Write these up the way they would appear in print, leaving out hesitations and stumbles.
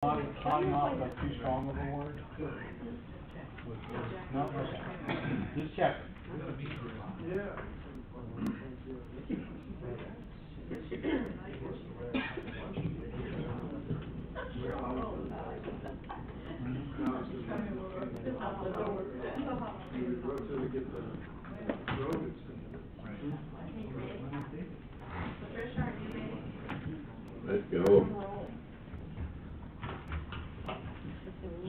Potting off, that's too strong of a word? No, okay. Just check. Let's go.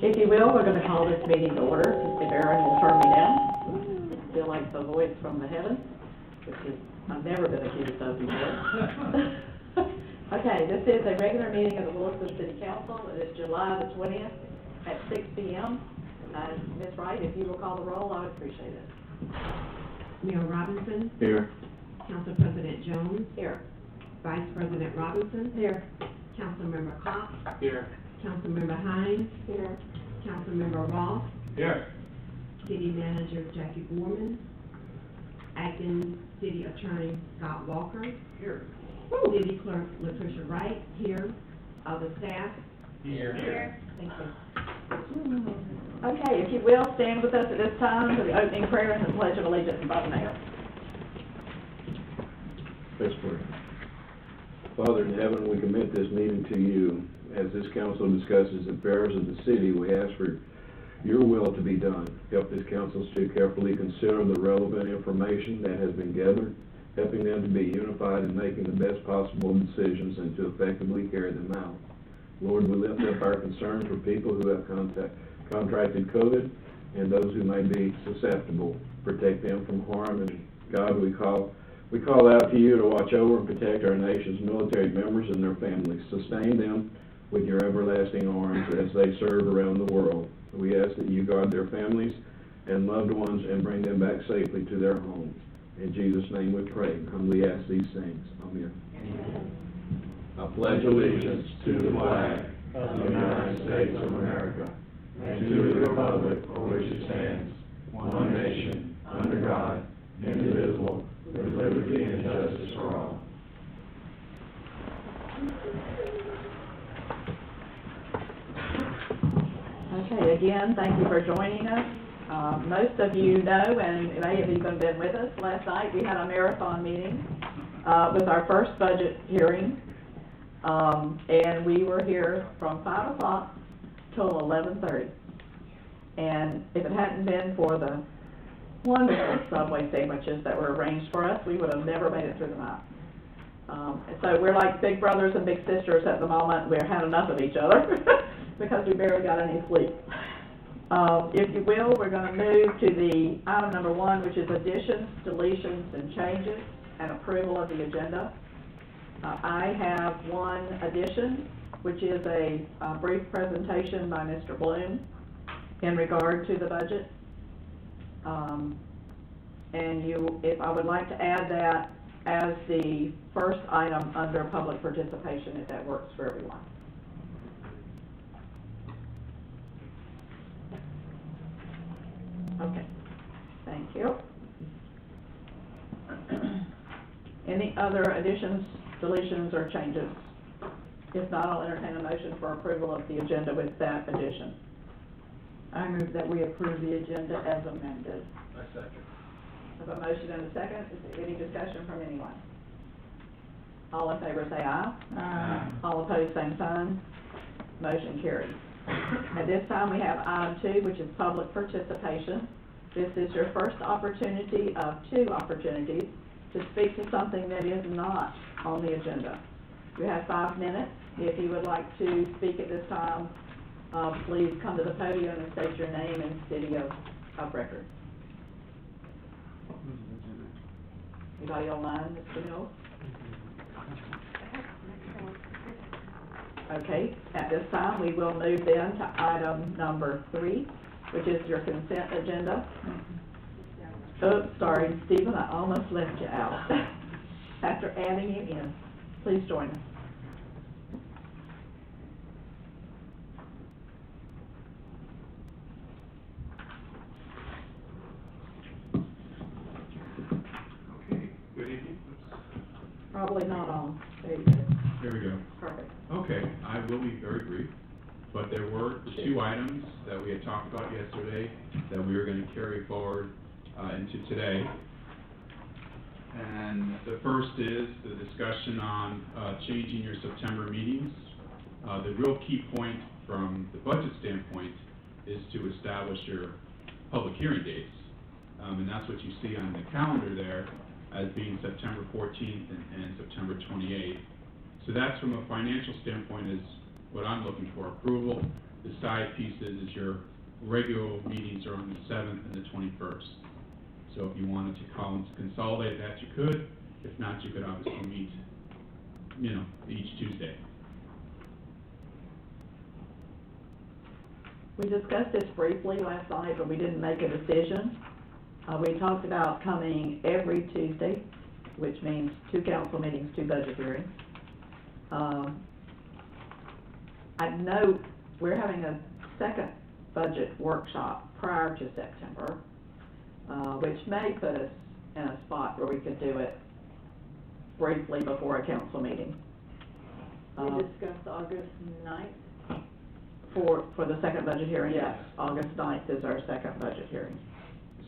If you will, we're gonna call this meeting to order. If Aaron will turn me down. I feel like the voice from the heavens, which is, I've never been accused of before. Okay, this is a regular meeting of the Williston City Council. It is July the 20th at 6 p.m. Ms. Wright, if you will call the roll, I would appreciate it. Mayor Robinson, Here. Council President Jones, Here. Vice President Robinson, Here. Councilmember Cox, Here. Councilmember Hines, Here. Councilmember Ross, Here. City Manager Jackie Borman, Acting City Attorney Scott Walker, Here. City Clerk Latricia Wright, here, other staff. Here. Thank you. Okay, if you will, stand with us at this time for the opening prayer and the pledge of allegiance by the mayor. Let's pray. Father in heaven, we commit this meeting to you. As this council discusses affairs of the city, we ask for your will to be done. Help this council to carefully consider the relevant information that has been gathered, helping them to be unified in making the best possible decisions and to effectively carry them out. Lord, we lift up our concerns for people who have contracted COVID and those who may be susceptible. Protect them from harm, and God, we call out to you to watch over and protect our nation's military members and their families. Sustain them with your everlasting arms as they serve around the world. We ask that you guard their families and loved ones and bring them back safely to their homes. In Jesus' name we pray. Humbly ask these things. Amen. I pledge allegiance to the flag of the United States of America and to the republic for which it stands, one nation, under God, indivisible, with liberty and justice for all. Okay, again, thank you for joining us. Most of you know, and may have even been with us last night, we had a marathon meeting with our first budget hearing. And we were here from 5 o'clock till 11:30. And if it hadn't been for the wonderful Subway sandwiches that were arranged for us, we would have never made it through the night. And so we're like big brothers and big sisters at the moment. We've had enough of each other because we barely got any sleep. If you will, we're going to move to the item number 1, which is additions, deletions, and changes, and approval of the agenda. I have one addition, which is a brief presentation by Mr. Bloom in regard to the budget. And if I would like to add that as the first item under public participation, if that works for everyone. Okay, thank you. Any other additions, deletions, or changes? If not, I'll entertain a motion for approval of the agenda with that addition. I move that we approve the agenda as amended. I second. I have a motion and a second. Is there any discussion from anyone? All in favor say aye. Aye. All opposed, same sign. Motion carries. At this time, we have item 2, which is public participation. This is your first opportunity of 2 opportunities to speak to something that is not on the agenda. You have 5 minutes. If you would like to speak at this time, please come to the podium and state your name and city of record. Anybody online, Mr. Mills? Okay, at this time, we will move then to item number 3, which is your consent agenda. Oh, sorry, Stephen, I almost left you out. After adding you in, please join us. Okay, good evening. Probably not on. There you go. Here we go. Perfect. Okay, I will be very brief. forward the two items that we had talked about yesterday that we were gonna carry forward, into today. And the first is the discussion on, changing your September meetings. The real key point from the budget standpoint is to establish your public hearing dates. And that's what you see on the calendar there as being September 14th and September 28th. So that's from a financial standpoint is what I'm looking for, approval. The side pieces is your regular meetings are on the 7th and the 21st. So if you wanted to consolidate that, you could. If not, you could obviously meet, each Tuesday. We discussed this briefly last night, but we didn't make a decision. We talked about coming every Tuesday, which means 2 council meetings, 2 budget hearings. I know we're having a second budget workshop prior to September, which may put us in a spot where we could do it briefly before a council meeting. We discussed August 9th. For the second budget hearing, yes. Yes. August 9th is our second budget hearing.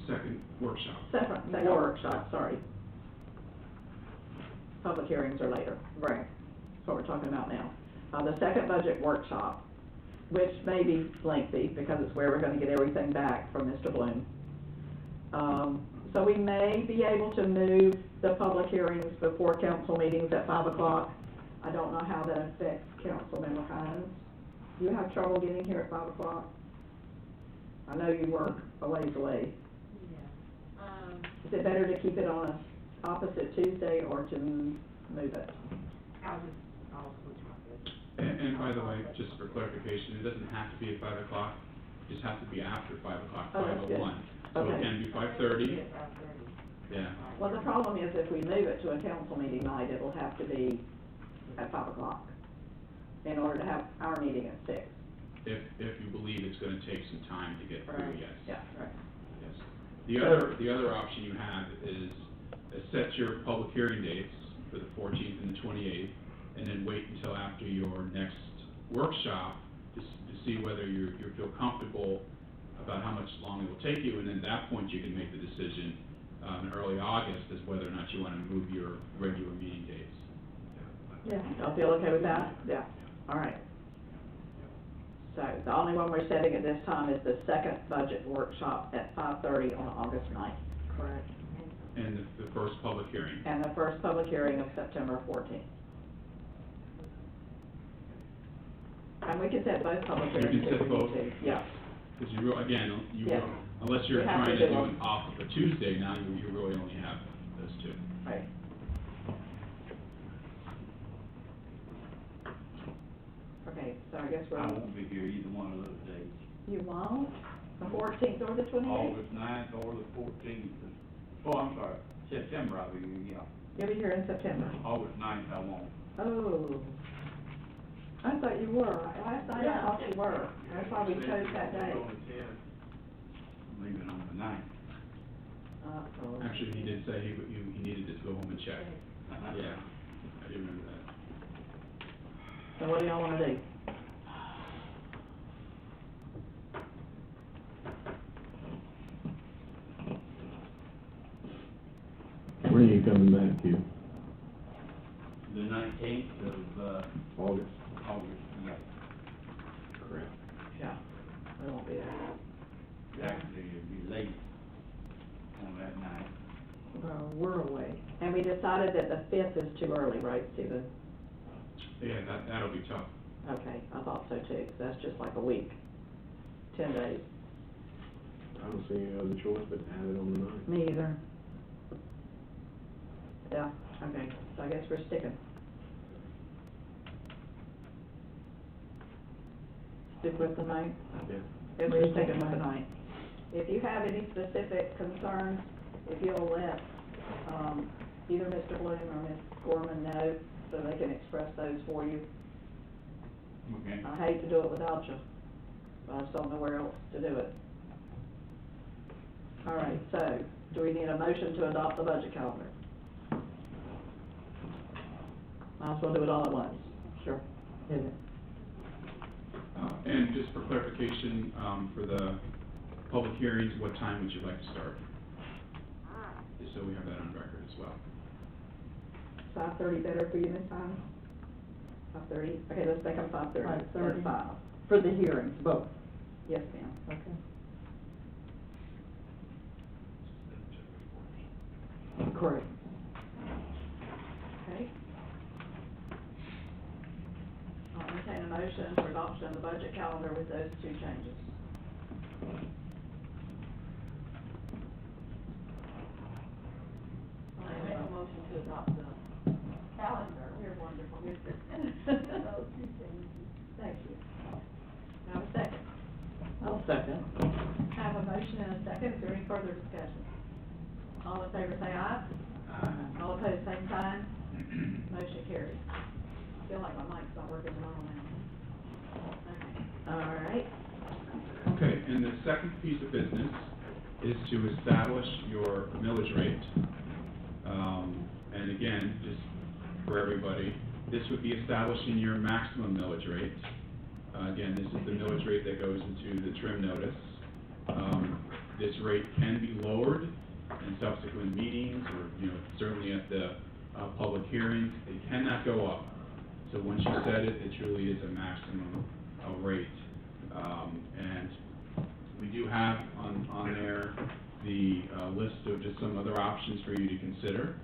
Second workshop. Second workshop, sorry. Public hearings are later. Right. That's what we're talking about now. The second budget workshop, which may be lengthy because it's where we're gonna get everything back from Mr. Bloom. So we may be able to move the public hearings before council meetings at 5 o'clock. I don't know how that affects Councilmember Hines. Do you have trouble getting here at 5 o'clock? I know you work a ways away. Is it better to keep it on a opposite Tuesday or to move it? And by the way, just for clarification, it doesn't have to be at 5 o'clock, it just has to be after 5 o'clock, Oh, that's good. 5:01. So Okay. it can be 5:30, yeah. Well, the problem is if we move it to a council meeting night, it'll have to be at 5 o'clock in order to have our meeting at 6. If you believe it's gonna take some time to get through, Right. yes. Yeah, right. Yes. The other option you have is set your public hearing dates for the 14th and the 28th, and then wait until after your next workshop to see whether you feel comfortable about how much longer it will take you, and then at that point you can make the decision in early August as whether or not you want to move your regular meeting dates. Yeah. Y'all feel okay with that? Yeah, all right. So the only one we're setting at this time is the second budget workshop at 5:30 on August 9th. Correct. And the first public hearing. And the first public hearing of September 14th. And we can set both public You can hearings if set we need both? to. Yeah. Because you Yes. unless you're We have trying to to do do them. it off of a Tuesday, now you really only have those 2. Right. Okay, so I guess we're, I won't be here either one of those days. you won't? The 14th or the 28th? August 9th or the 14th. Oh, I'm sorry, September I'll be here, yeah. You'll be here in September. August 9th I won't. Oh. I thought you were. Last night I thought you were. That's why we chose that day. I'm leaving on the 9th. Uh-oh. Actually, he did say he needed to go home and check. Yeah, I do remember that. So what do y'all wanna do? When are you coming back to? The 19th of, August? August, yeah. Correct. Yeah, I won't be there. Actually, it'd be late on that night. Well, we're away. And we decided that the 5th is too early, right, Stephen? Yeah, that'll be tough. Okay, I thought so too, 'cause that's just like a week, 10 days. I don't see any other choice but to have it on the 9th. Me either. Yeah, okay, so I guess we're sticking. Stick with the 9th? Yeah. If we're sticking with the 9th. If you have any specific concerns, if you'll let, either Mr. Bloom or Ms. Gorman know, so they can express those for you. Okay. I hate to do it without you, but I just don't know where else to do it. All right, so, do we need a motion to adopt the budget calendar? Might as well do it all at once. Sure. Uh, And just for clarification, for the public hearings, what time would you like to start? Just so we have that on record as well. 5:30 better for you this time? 5:30? Okay, let's make them 5:30. 5:30. 5. For the hearings, both. Yes, ma'am. Okay. Correct. Okay. I'll entertain a motion for adoption of the budget calendar with those 2 changes. I make a motion to adopt the calendar. You're wonderful. Those 2 changes. Thank you. Now a second. I'll second. I have a motion and a second. Is there any further discussion? All in favor say aye. All opposed, same sign. Motion carries. I feel like my mic's not working normal now. Okay. All right. Okay, and the second piece of business is to establish your millage rate. And again, just for everybody, this would be establishing your maximum millage rate. Again, this is the millage rate that goes into the trim notice. This rate can be lowered in subsequent meetings, or, certainly at the public hearings. It cannot go up. So once you set it, it truly is a maximum rate. And we do have on there the list of just some other options for you to consider.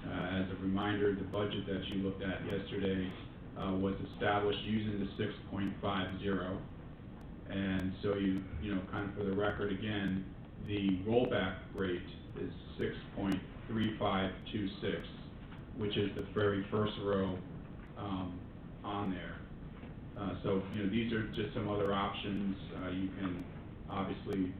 As a reminder, the budget that you looked at yesterday was established using the 6.50. And so kind of for the record again, the rollback rate is 6.3526, which is the very first row on there. So, these are just some other options. You can obviously,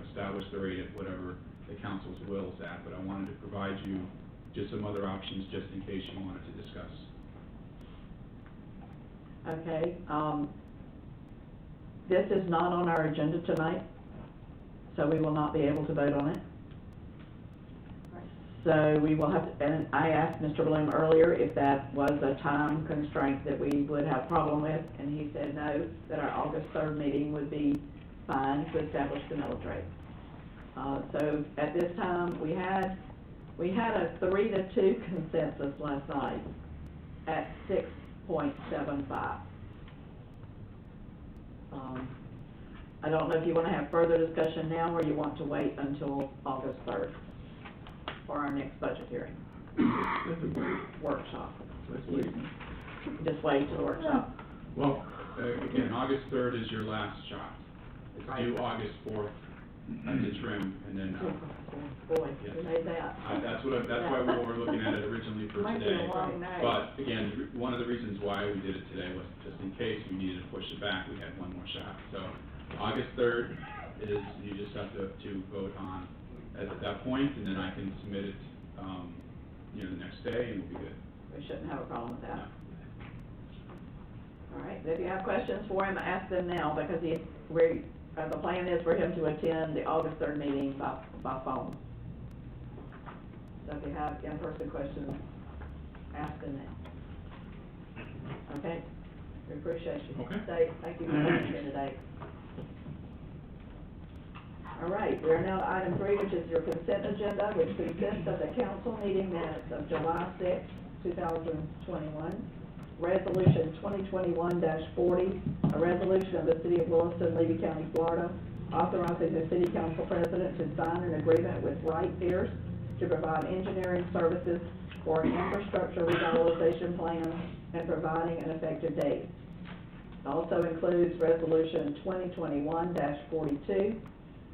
establish the rate at whatever the council's will is at, but I wanted to provide you just some other options just in case you wanted to discuss. Okay, this is not on our agenda tonight, so we will not be able to vote on it. So we will have to, and I asked Mr. Bloom earlier if that was a time constraint that we would have problem with, and he said no, that our August 3rd meeting would be fine to establish the millage rate. So at this time, we had a 3-2 consensus last night at 6.75. I don't know if you want to have further discussion now, or you want to wait until August 3rd for our next budget hearing. Workshop. Let's wait. Just wait till the workshop. Well, again, August 3rd is your last shot. It's due August 4th to trim, and then, Boy, yes. we made that. that's why we were looking at it originally for Might be today. a long night. But again, one of the reasons why we did it today was just in case we needed to push it back, we had one more shot. So August 3rd is, you just have to vote on at that point, and then I can submit it, the next day, and we'll be good. We shouldn't have a problem with that. All right, if you have questions for him, ask them now, because the plan is for him to attend the August 3rd meeting by phone. So if you have in-person questions, ask them now. Okay? We appreciate you. Okay. Thank you for coming here today. All right, we are now to item 3, which is your consent agenda, which consists of the council meeting minutes of July 6, 2021, Resolution 2021-40, a resolution of the City of Williston, Levy County, Florida, authorizing the City Council President to sign an agreement with Wright Pierce to provide engineering services for an infrastructure revitalization plan and providing an effective date. It also includes Resolution 2021-42,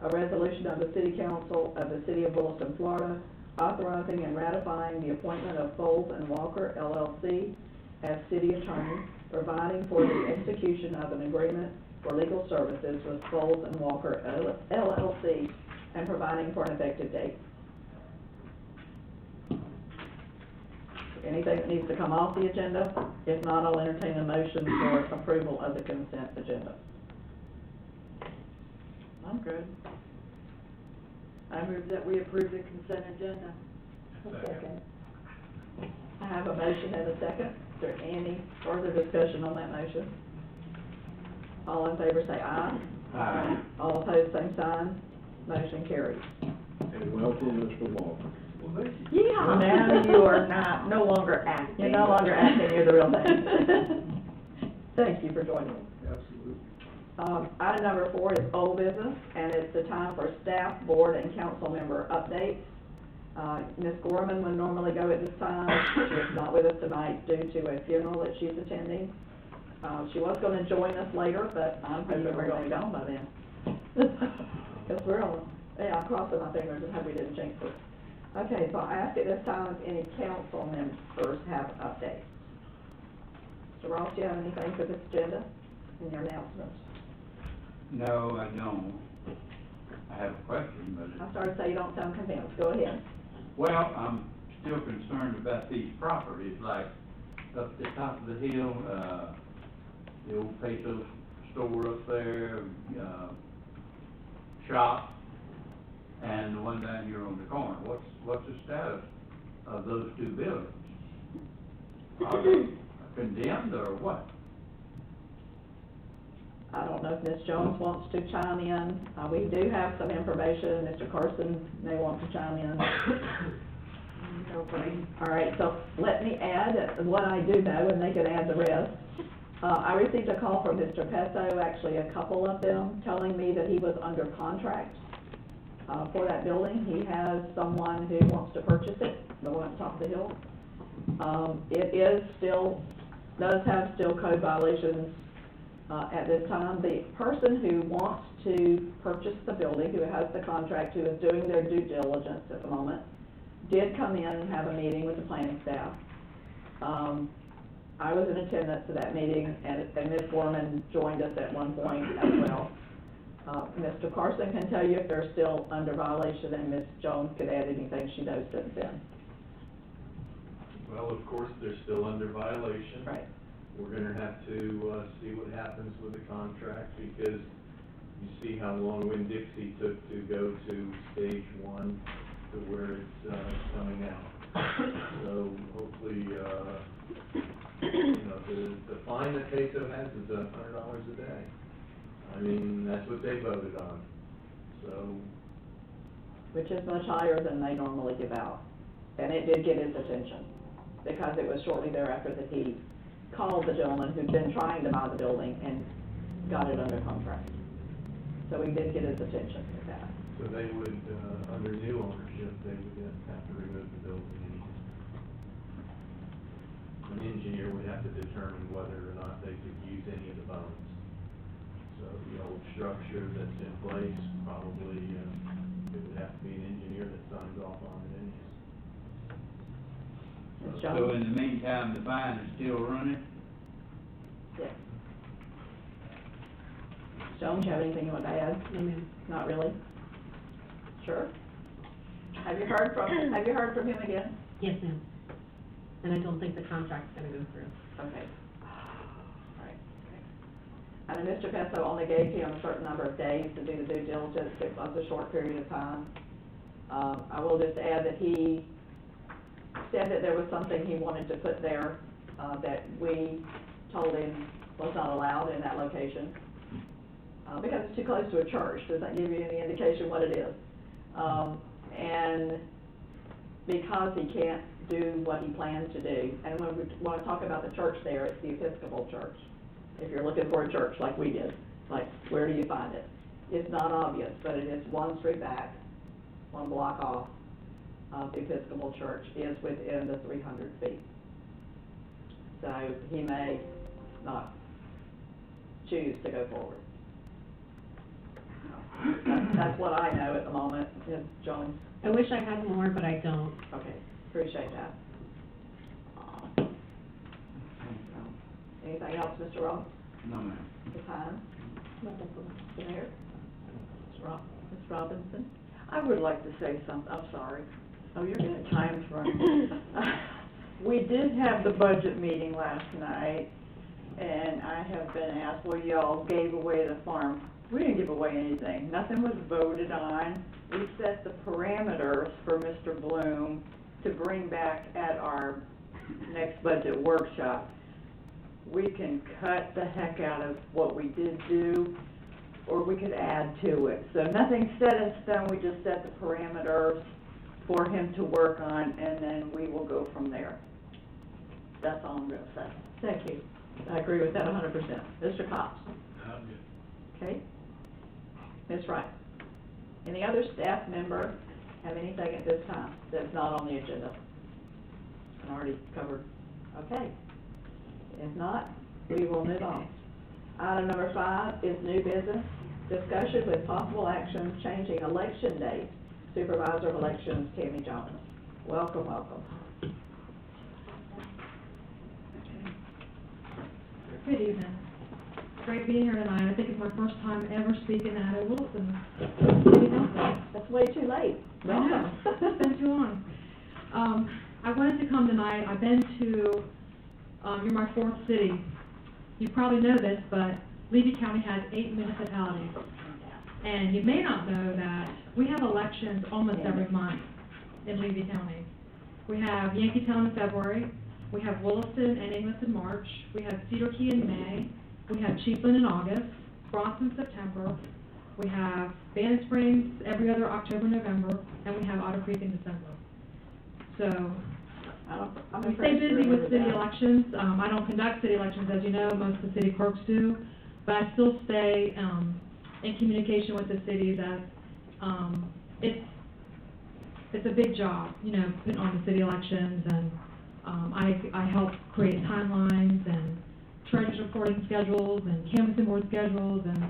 a resolution of the City Council of the City of Williston, Florida, authorizing and ratifying the appointment of Foles and Walker, LLC, as city attorney, providing for the execution of an agreement for legal services with Foles and Walker, LLC, and providing for an effective date. Anything that needs to come off the agenda? If not, I'll entertain a motion for approval of the consent agenda. I'm good. I move that we approve the consent agenda. Second. I have a motion and a second. Is there any further discussion on that motion? All in favor say aye. Aye. All opposed, same sign. Motion carries. And welcome, Mr. Law. Yeah. Now you are no longer acting. You're no longer acting, you're the real thing. Thank you for joining us. Absolutely. Item number 4 is old business, and it's the time for staff, board, and council member updates. Ms. Gorman would normally go at this time. She is not with us tonight due to a funeral that she's attending. She was gonna join us later, but I'm hoping we're gonna be gone by then. Because we're on, yeah, I'm crossing my fingers and hope we didn't jinx it. Okay, so I ask at this time if any council members have updates. Mr. Ross, do you have anything for this agenda in your announcements? No, I don't. I have a question, but, I'm sorry to say you don't sound convinced. Go ahead. well, I'm still concerned about these properties, like up the top of the hill, the old Peso store up there, shop, and the one down here on the corner. What's the status of those two buildings? Are they condemned or what? I don't know if Ms. Jones wants to chime in. We do have some information. Mr. Carson may want to chime in. Okay. All right, so let me add what I do know, and they can add the rest. I received a call from Mr. Pesso, actually a couple of them, telling me that he was under contract for that building. He has someone who wants to purchase it, the one at the top of the hill. It is still, does have still code violations at this time. The person who wants to purchase the building, who has the contract, who is doing their due diligence at the moment, did come in and have a meeting with the planning staff. I was in attendance to that meeting, and Ms. Gorman joined us at one point as well. Mr. Carson can tell you if they're still under violation, and Ms. Jones could add anything she knows since then. Well, of course, they're still under violation. Right. We're gonna have to, see what happens with the contract, because you see how long Winn-Dixie took to go to stage 1 to where it's, coming out. So hopefully, you know, the fine that Peso has is $100 a day. I mean, that's what they voted on, so. Which is much higher than they normally give out. And it did get his attention, because it was shortly thereafter that he called the gentleman who'd been trying to buy the building and got it under contract. So we did get his attention with that. So they would, under new ownership, they would have to remove the building. An engineer would have to determine whether or not they could use any of the bones. So the old structure that's in place, probably, it would have to be an engineer that signs off on it anyways. Ms. So Jones? in the meantime, the fine is still running? Yes. Ms. Jones, you have anything you want to add? No, ma'am. Not really? Sure. Have you heard from him again? Yes, ma'am. And I don't think the contract's gonna go through. Okay. All right. Okay. And Mr. Pesso only gave him a certain number of days to do the due diligence. It was a short period of time. I will just add that he said that there was something he wanted to put there, that we told him was not allowed in that location, because it's too close to a church. Does that give you any indication what it is? And because he can't do what he plans to do, and when we want to talk about the church there, it's the Episcopal Church. If you're looking for a church like we did, like, where do you find it? It's not obvious, but it is one street back, one block off. The Episcopal Church is within the 300 feet. So he may not choose to go forward. That's what I know at the moment. Ms. Jones? I wish I had more, but I don't. Okay, appreciate that. Anything else, Mr. Ross? No, ma'am. Ms. Hines? Mr. Mayor? Ms. Robinson? I would like to say something, I'm sorry. Oh, you're good. Time's running. We did have the budget meeting last night, and I have been asked, well, y'all gave away the farm. We didn't give away anything. Nothing was voted on. We set the parameters for Mr. Bloom to bring back at our next budget workshop. we can cut the heck out of what we did do, or we could add to it. So nothing's set in stone, we just set the parameters for him to work on, and then we will go from there. That's all I'm gonna say. Thank you. I agree with that 100%. Mr. Cox? Okay. Ms. Wright? Any other staff member have anything at this time that's not on the agenda? I already covered. Okay. If not, we will move on. Item number 5 is new business. Discussion with possible actions changing election date. Supervisor of Elections, Tammy Jones. Welcome, welcome. Good evening. Great being here tonight. I think it's my first time ever speaking at a Wilson City Council. That's way too late. I know, it's been too long. I wanted to come tonight. I've been to, you're my 4th city. You probably know this, but Levy County has 8 municipalities. And you may not know that we have elections almost every month in Levy County. We have Yankeetown in February. We have Williston and Inglis in March. We have Cedar Key in May. We have Chiefland in August. Bronson in September. We have Bannon Springs every other October, November. And we have Otter Creek in December. So we stay busy with city elections. I don't conduct city elections, as you know. Most of the city clerks do. But I still stay in communication with the cities as it's a big job, you know, putting on the city elections, and I help create timelines and treasurer's reporting schedules and canvassing board schedules, and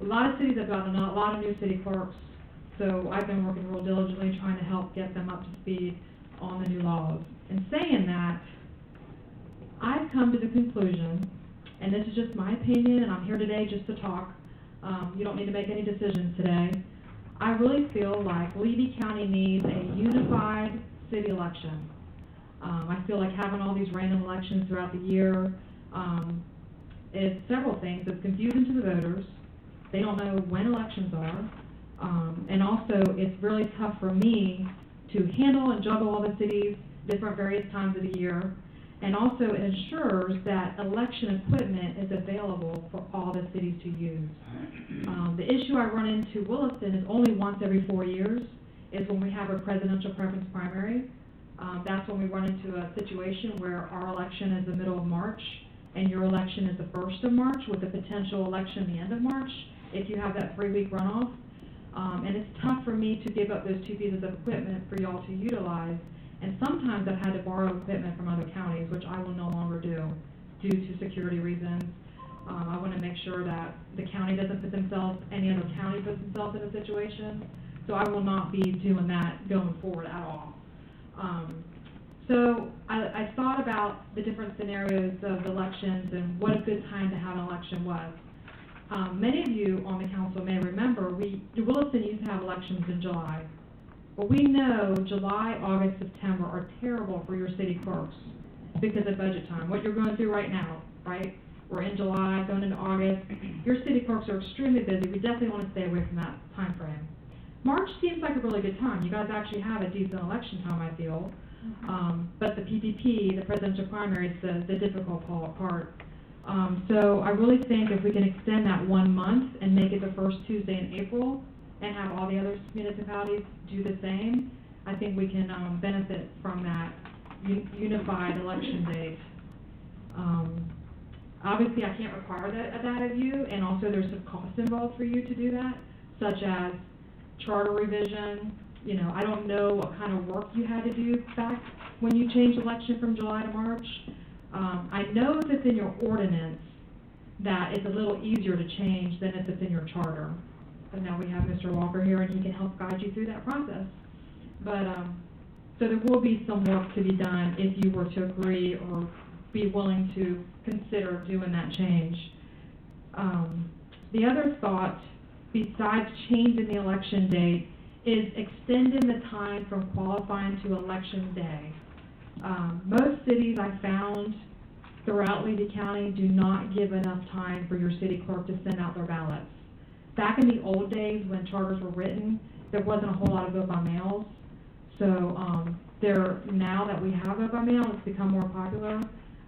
a lot of cities have gotten a lot of new city clerks, so I've been working real diligently trying to help get them up to speed on the new laws. And saying that, I've come to the conclusion, and this is just my opinion, and I'm here today just to talk. You don't need to make any decisions today. I really feel like Levy County needs a unified city election. I feel like having all these random elections throughout the year is several things. It's confusing to the voters. They don't know when elections are. And also, it's really tough for me to handle and juggle all the cities, different various times of the year. And also, it ensures that election equipment is available for all the cities to use. The issue I run into Williston is only once every 4 years, is when we have a presidential preference primary. That's when we run into a situation where our election is the middle of March, and your election is the 1st of March, with a potential election the end of March, if you have that 3-week runoff. And it's tough for me to give up those 2 pieces of equipment for y'all to utilize. And sometimes I've had to borrow equipment from other counties, which I will no longer do due to security reasons. I want to make sure that the county doesn't put themselves, any other county puts themselves in a situation. So I will not be doing that going forward at all. So I thought about the different scenarios of elections and what a good time to have an election was. Many of you on the council may remember, Williston used to have elections in July. Well, we know July, August, September are terrible for your city clerks because of budget time. What you're going through right now, right? We're in July, going into August. Your city clerks are extremely busy. We definitely want to stay away from that time frame. March seems like a really good time. You guys actually have a decent election time, I feel. But the PPP, the presidential primary, is the difficult part. So I really think if we can extend that 1 month and make it the first Tuesday in April, and have all the other municipalities do the same, I think we can benefit from that unified election date. Obviously, I can't require that of you, and also there's some cost involved for you to do that, such as charter revision. You know, I don't know what kind of work you had to do back when you changed election from July to March. I know if it's in your ordinance that it's a little easier to change than if it's in your charter. But now we have Mr. Walker here, and he can help guide you through that process. But, so there will be some work to be done if you were to agree or be willing to consider doing that change. The other thought, besides changing the election date, is extending the time from qualifying to election day. Most cities I found throughout Levy County do not give enough time for your city clerk to send out their ballots. Back in the old days when charters were written, there wasn't a whole lot of vote by mails. So now that we have vote by mail, it's become more popular.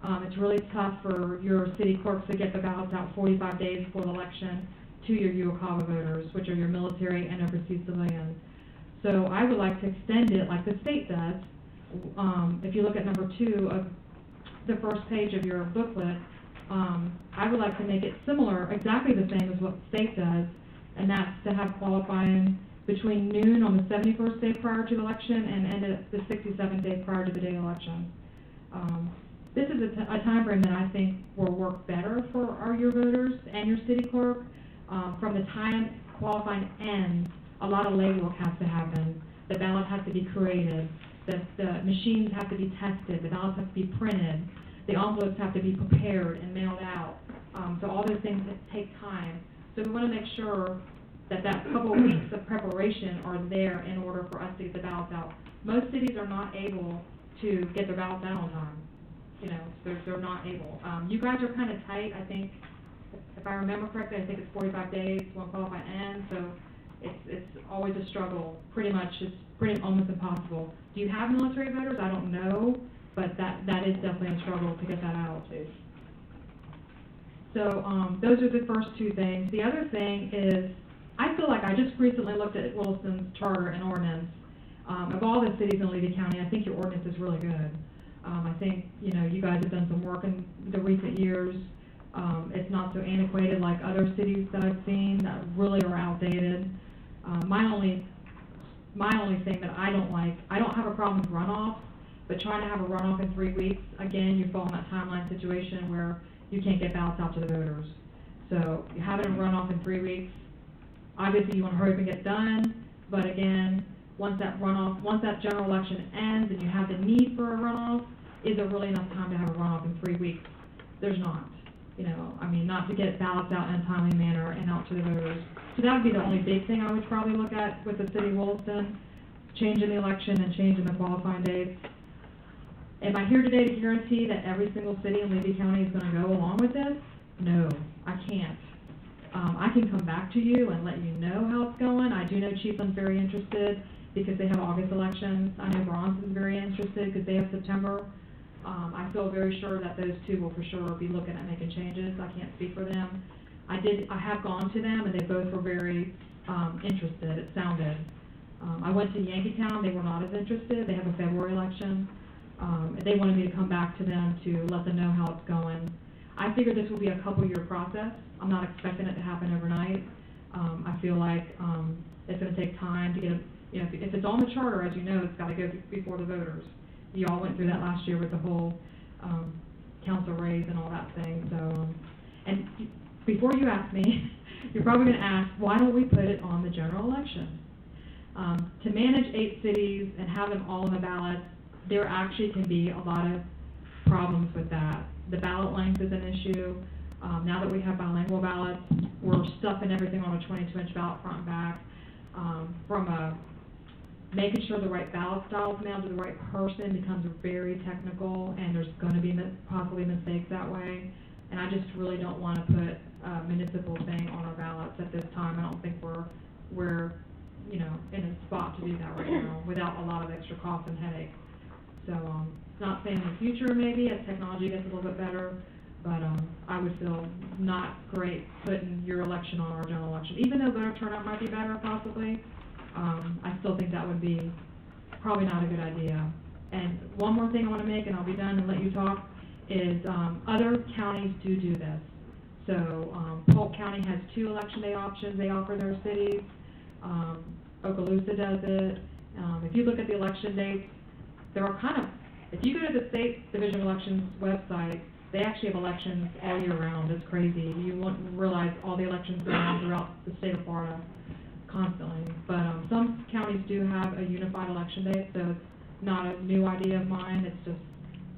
It's really tough for your city clerks to get the ballots out 45 days before the election to your UOCAVA voters, which are your military and overseas civilians. So I would like to extend it like the state does. If you look at number 2 of the first page of your booklet, I would like to make it similar, exactly the same as what the state does, and that's to have qualifying between noon on the 71st day prior to the election and end at the 67th day prior to the day of election. This is a time frame that I think will work better for your voters and your city clerk. From the time qualifying ends, a lot of legwork has to happen. The ballot has to be created. The machines have to be tested. The ballots have to be printed. The envelopes have to be prepared and mailed out. So all those things take time. So we want to make sure that couple of weeks of preparation are there in order for us to get the ballots out. Most cities are not able to get their ballots out on time. You know, they're not able. You guys are kind of tight, I think. If I remember correctly, I think it's 45 days when qualifying ends, so it's always a struggle. Pretty much, it's almost impossible. Do you have military voters? I don't know, but that is definitely a struggle to get that out too. So those are the first 2 things. The other thing is, I feel like I just recently looked at Williston's charter and ordinance. Of all the cities in Levy County, I think your ordinance is really good. I think, you know, you guys have done some work in the recent years. It's not so antiquated like other cities that I've seen that really are outdated. My only thing that I don't like, I don't have a problem with runoff, but trying to have a runoff in 3 weeks, again, you fall in that timeline situation where you can't get ballots out to the voters. So having a runoff in 3 weeks, obviously you want to hurry up and get done, but again, once that general election ends and you have the need for a runoff, is there really enough time to have a runoff in 3 weeks? There's not. You know, I mean, not to get ballots out in a timely manner and out to the voters. So that would be the only big thing I would probably look at with the city of Williston, changing the election and changing the qualifying dates. Am I here today to guarantee that every single city in Levy County is going to go along with this? No, I can't. I can come back to you and let you know how it's going. I do know Chiefland's very interested because they have August elections. I know Bronson's very interested because they have September. I feel very sure that those 2 will for sure be looking at making changes. I can't speak for them. I have gone to them, and they both were very interested, it sounded. I went to Yankeetown. They were not as interested. They have a February election. They wanted me to come back to them to let them know how it's going. I figured this will be a couple-year process. I'm not expecting it to happen overnight. I feel like it's going to take time to get you know, if it's on the charter, as you know, it's got to go before the voters. You all went through that last year with the whole council raise and all that thing. So, and before you ask me, you're probably going to ask, why don't we put it on the general election? To manage 8 cities and have them all on the ballot, there actually can be a lot of problems with that. The ballot length is an issue. Now that we have bilingual ballots, we're stuffing everything on a 22-inch ballot front and back. Making sure the right ballot style is mailed to the right person becomes very technical, and there's going to be possibly mistakes that way. And I just really don't want to put a municipal thing on our ballots at this time. I don't think we're you know, in a spot to do that right now without a lot of extra cost and headache. So not saying in the future maybe as technology gets a little bit better, but I would feel not great putting your election on our general election, even though voter turnout might be better possibly. I still think that would be probably not a good idea. And one more thing I want to make, and I'll be done and let you talk, is other counties do this. So Polk County has 2 election day options they offer their cities. Okaloosa does it. If you look at the election dates, there are kind of, if you go to the State Division of Elections website, they actually have elections all year round. It's crazy. You won't realize all the elections go on throughout the state of Florida constantly. But some counties do have a unified election date, so it's not a new idea of mine. It's just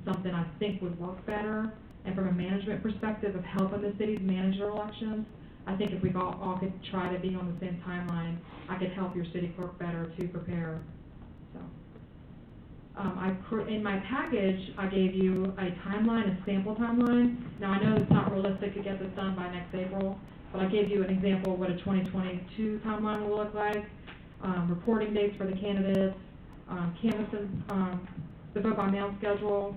something I think would work better. And from a management perspective of helping the cities manage their elections, I think if we all could try to be on the same timeline, I could help your city clerk better to prepare. So, in my package, I gave you a timeline, a sample timeline. Now I know it's not realistic to get this done by next April, but I gave you an example of what a 2022 timeline will look like. Reporting dates for the candidates, canvassing, the vote by mail schedule,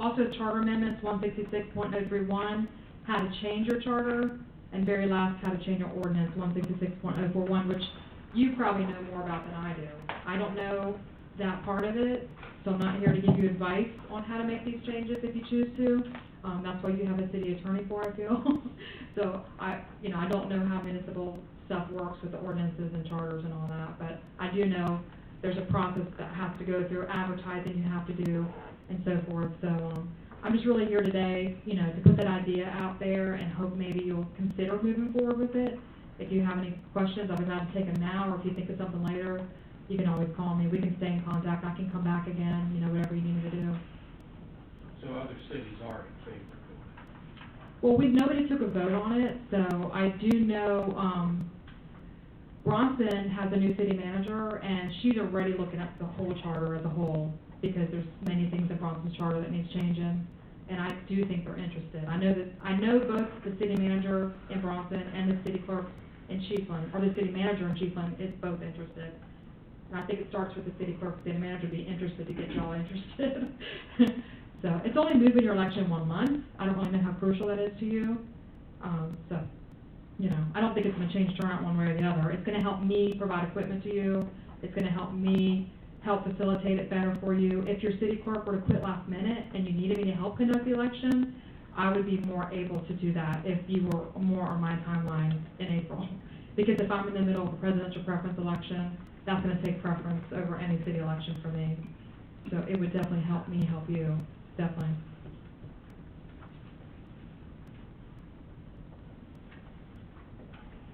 Also, charter amendments, 166.031, how to change your charter, and very last, how to change your ordinance, 166.041, which you probably know more about than I do. I don't know that part of it, so I'm not here to give you advice on how to make these changes if you choose to. That's why you have a city attorney for, I feel. So I don't know how municipal stuff works with the ordinances and charters and all that, but I do know there's a process that has to go through, advertising you have to do, and so forth. So I'm just really here today, to put that idea out there and hope maybe you'll consider moving forward with it. If you have any questions, I'll be glad to take them now, or if you think of something later, you can always call me. We can stay in contact. I can come back again, whatever you need me to do. So other cities are in favor of it? Well, nobody took a vote on it, so I do know, Bronson has a new city manager, and she's already looking at the whole charter as a whole, because there's many things in Bronson's charter that needs changing, and I do think they're interested. I know both the city manager in Bronson and the city clerk in Chiefland, or the city manager in Chiefland is both interested. And I think it starts with the city clerk, city manager be interested to get y'all interested. So, it's only moving your election 1 month. I don't really know how crucial that is to you. So, I don't think it's gonna change turnout one way or the other. It's gonna help me provide equipment to you. It's gonna help me facilitate it better for you. If your city clerk were to quit last minute and you needed me to help conduct the election, I would be more able to do that if you were more on my timeline in April. Because if I'm in the middle of a presidential preference election, that's gonna take preference over any city election for me. So it would definitely help me help you, definitely.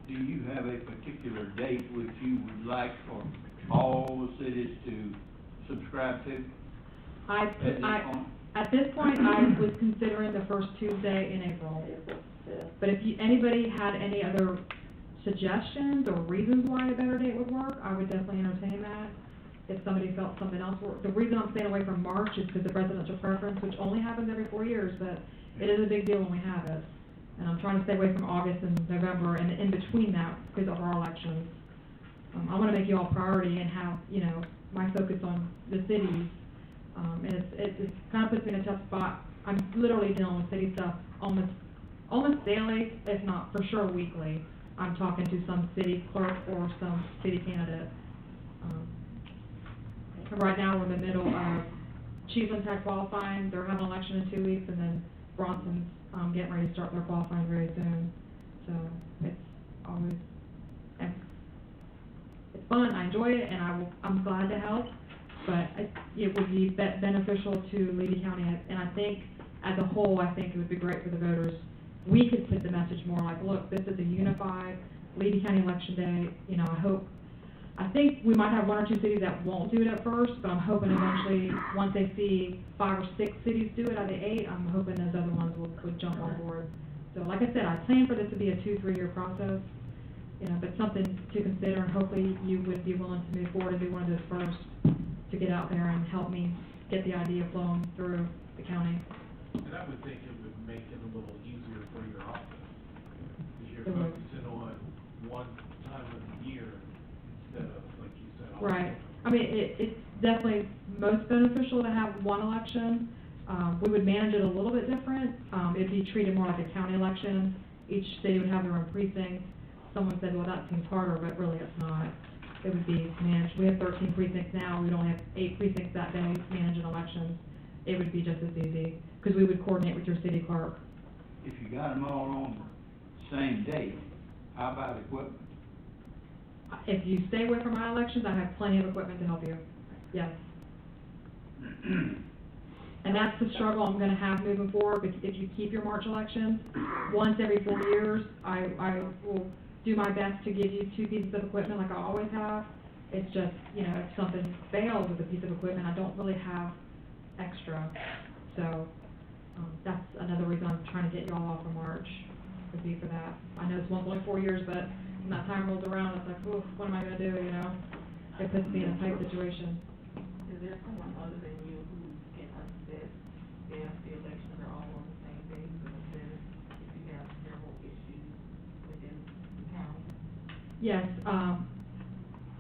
Do you have a particular date which you would like for all the cities to subscribe to? At this point, I was considering the first Tuesday in April. But if anybody had any other suggestions or reasons why a better date would work, I would definitely entertain that. If somebody felt something else worked. The reason I'm staying away from March is because the presidential preference, which only happens every 4 years, but it is a big deal when we have it. And I'm trying to stay away from August and November and in between that because of our elections. I want to make you all priority and have, my focus on the cities. And it kind of puts me in a tough spot. I'm literally dealing with city stuff almost daily, if not for sure weekly. I'm talking to some city clerk or some city candidate. Right now, we're in the middle of Chiefland's had qualifying. They're having an election in 2 weeks, and then Bronson's getting ready to start their qualifying very soon. So it's always, it's fun. I enjoy it, and I'm glad to help. But it would be beneficial to Levy County, and I think as a whole, I think it would be great for the voters. We could put the message more like, look, this is a unified Levy County election day. I think we might have 1 or 2 cities that won't do it at first, but I'm hoping eventually, once they see 5 or 6 cities do it out of the 8, I'm hoping those other ones would jump on board. So like I said, I plan for this to be a 2-3 year process, but something to consider, and hopefully you would be willing to move forward and be one of those first to get out there and help me get the idea flowing through the county. And I would think it would make it a little easier for your office, because you're It would. focusing on one time of the year instead of, like you said, all. Right. I mean, it's definitely most beneficial to have one election. We would manage it a little bit different. It'd be treated more like a county election. Each city would have their own precinct. Someone said, well, that seems harder, but really it's not. It would be managed. We have 13 precincts now. We'd only have 8 precincts that day managing elections. It would be just as easy, because we would coordinate with your city clerk. If you got them all on the same day, how about equipment? If you stay away from my elections, I have plenty of equipment to help you. Yes. And that's the struggle I'm gonna have moving forward. If you keep your March elections, once every 4 years, I will do my best to give you 2 pieces of equipment like I always have. It's just, if something fails with a piece of equipment, I don't really have extra. So, that's another reason I'm trying to get y'all off for March, would be for that. I know it's only 4 years, but when that time rolls around, it's like, oof, what am I gonna do, It puts me in a tight situation. Is there someone other than you who can assist if the elections are all on the same day, so if you have several issues within the county? Yes,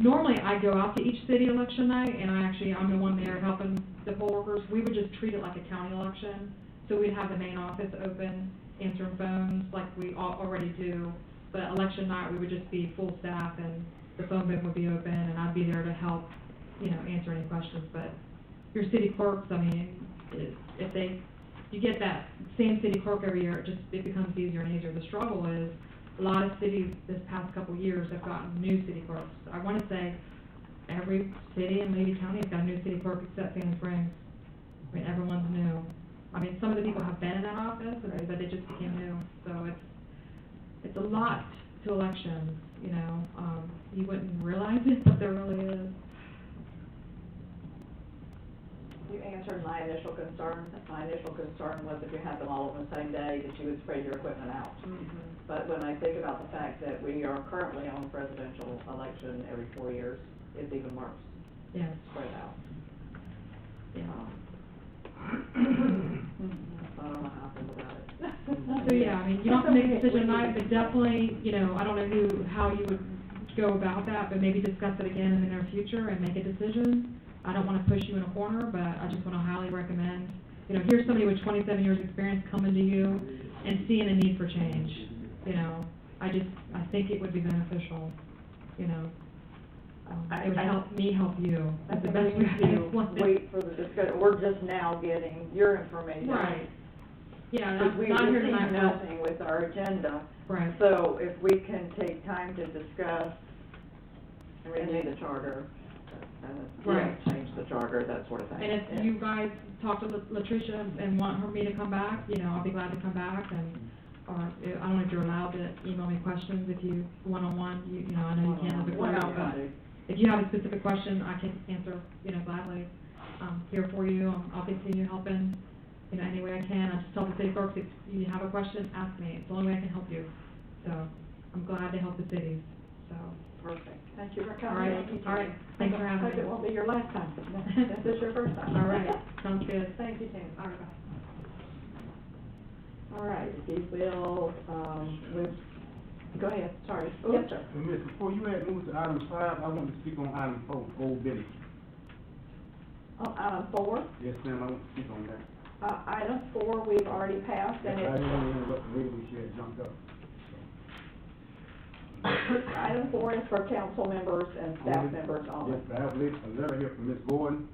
Normally, I go out to each city election night, and I'm the one there helping the poll workers. We would just treat it like a county election, so we'd have the main office open, answering phones like we already do. But election night, we would just be full staff, and the phone book would be open, and I'd be there to help, answer any questions. But your city clerks, I mean, you get that same city clerk every year, it becomes easier and easier. The struggle is, a lot of cities this past couple of years have gotten new city clerks. I want to say every city in Levy County has got a new city clerk except Sandy Springs. I mean, everyone's new. I mean, some of the people have been in that office, but they just became new. So it's a lot to elections, you wouldn't realize it, but there really is. You answered my initial concern. My initial concern was if you had them all on the same day, that you would spread your equipment out. But when I think about the fact that we are currently on presidential election every 4 years, it's even worse. Yes. Spread out. Yeah. I don't know how I feel about it. So, yeah, I mean, you don't have to make a decision tonight, but definitely, I don't know how you would go about that, but maybe discuss it again in the near future and make a decision. I don't want to push you in a corner, but I just want to highly recommend, here's somebody with 27 years experience coming to you and seeing a need for change. I think it would be beneficial, it would help me help you. I That's the think best we way need to to explain it. wait for the discussion, we're just now getting your information. Right. Yeah, Because I'm we not here received tonight. nothing with our agenda. Right. So if we can take time to discuss. And renew the charter, Right. change the charter, that sort of thing. And if you guys talk to Latricia and want me to come back, I'll be glad to come back, or I don't know if you're allowed to email me questions if you, one-on-one, I know you can't as a clerk, but if you have a specific question, I can answer, gladly. I'm here for you, I'll continue helping, any way I can. I just tell the city clerks, if you have a question, ask me, it's the only way I can help you. So, I'm glad to help the cities, so. Perfect. Thank you for All coming. right, thanks for having me. I hope it won't be your last time. This is your first time. All right, sounds good. Thank you, Tim. All right, bye. All right, if you will, go ahead, sorry. Oh, Yes, sir. Miss, before you had moved to item 5, I want to speak on item 4, old business. On item 4, Yes, ma'am, I want to speak on that. item 4, we've already passed, and I it's, didn't know what the lady she had jumped up. item 4 is for council members and staff members only. Yes, I have a letter here from Ms. Gordon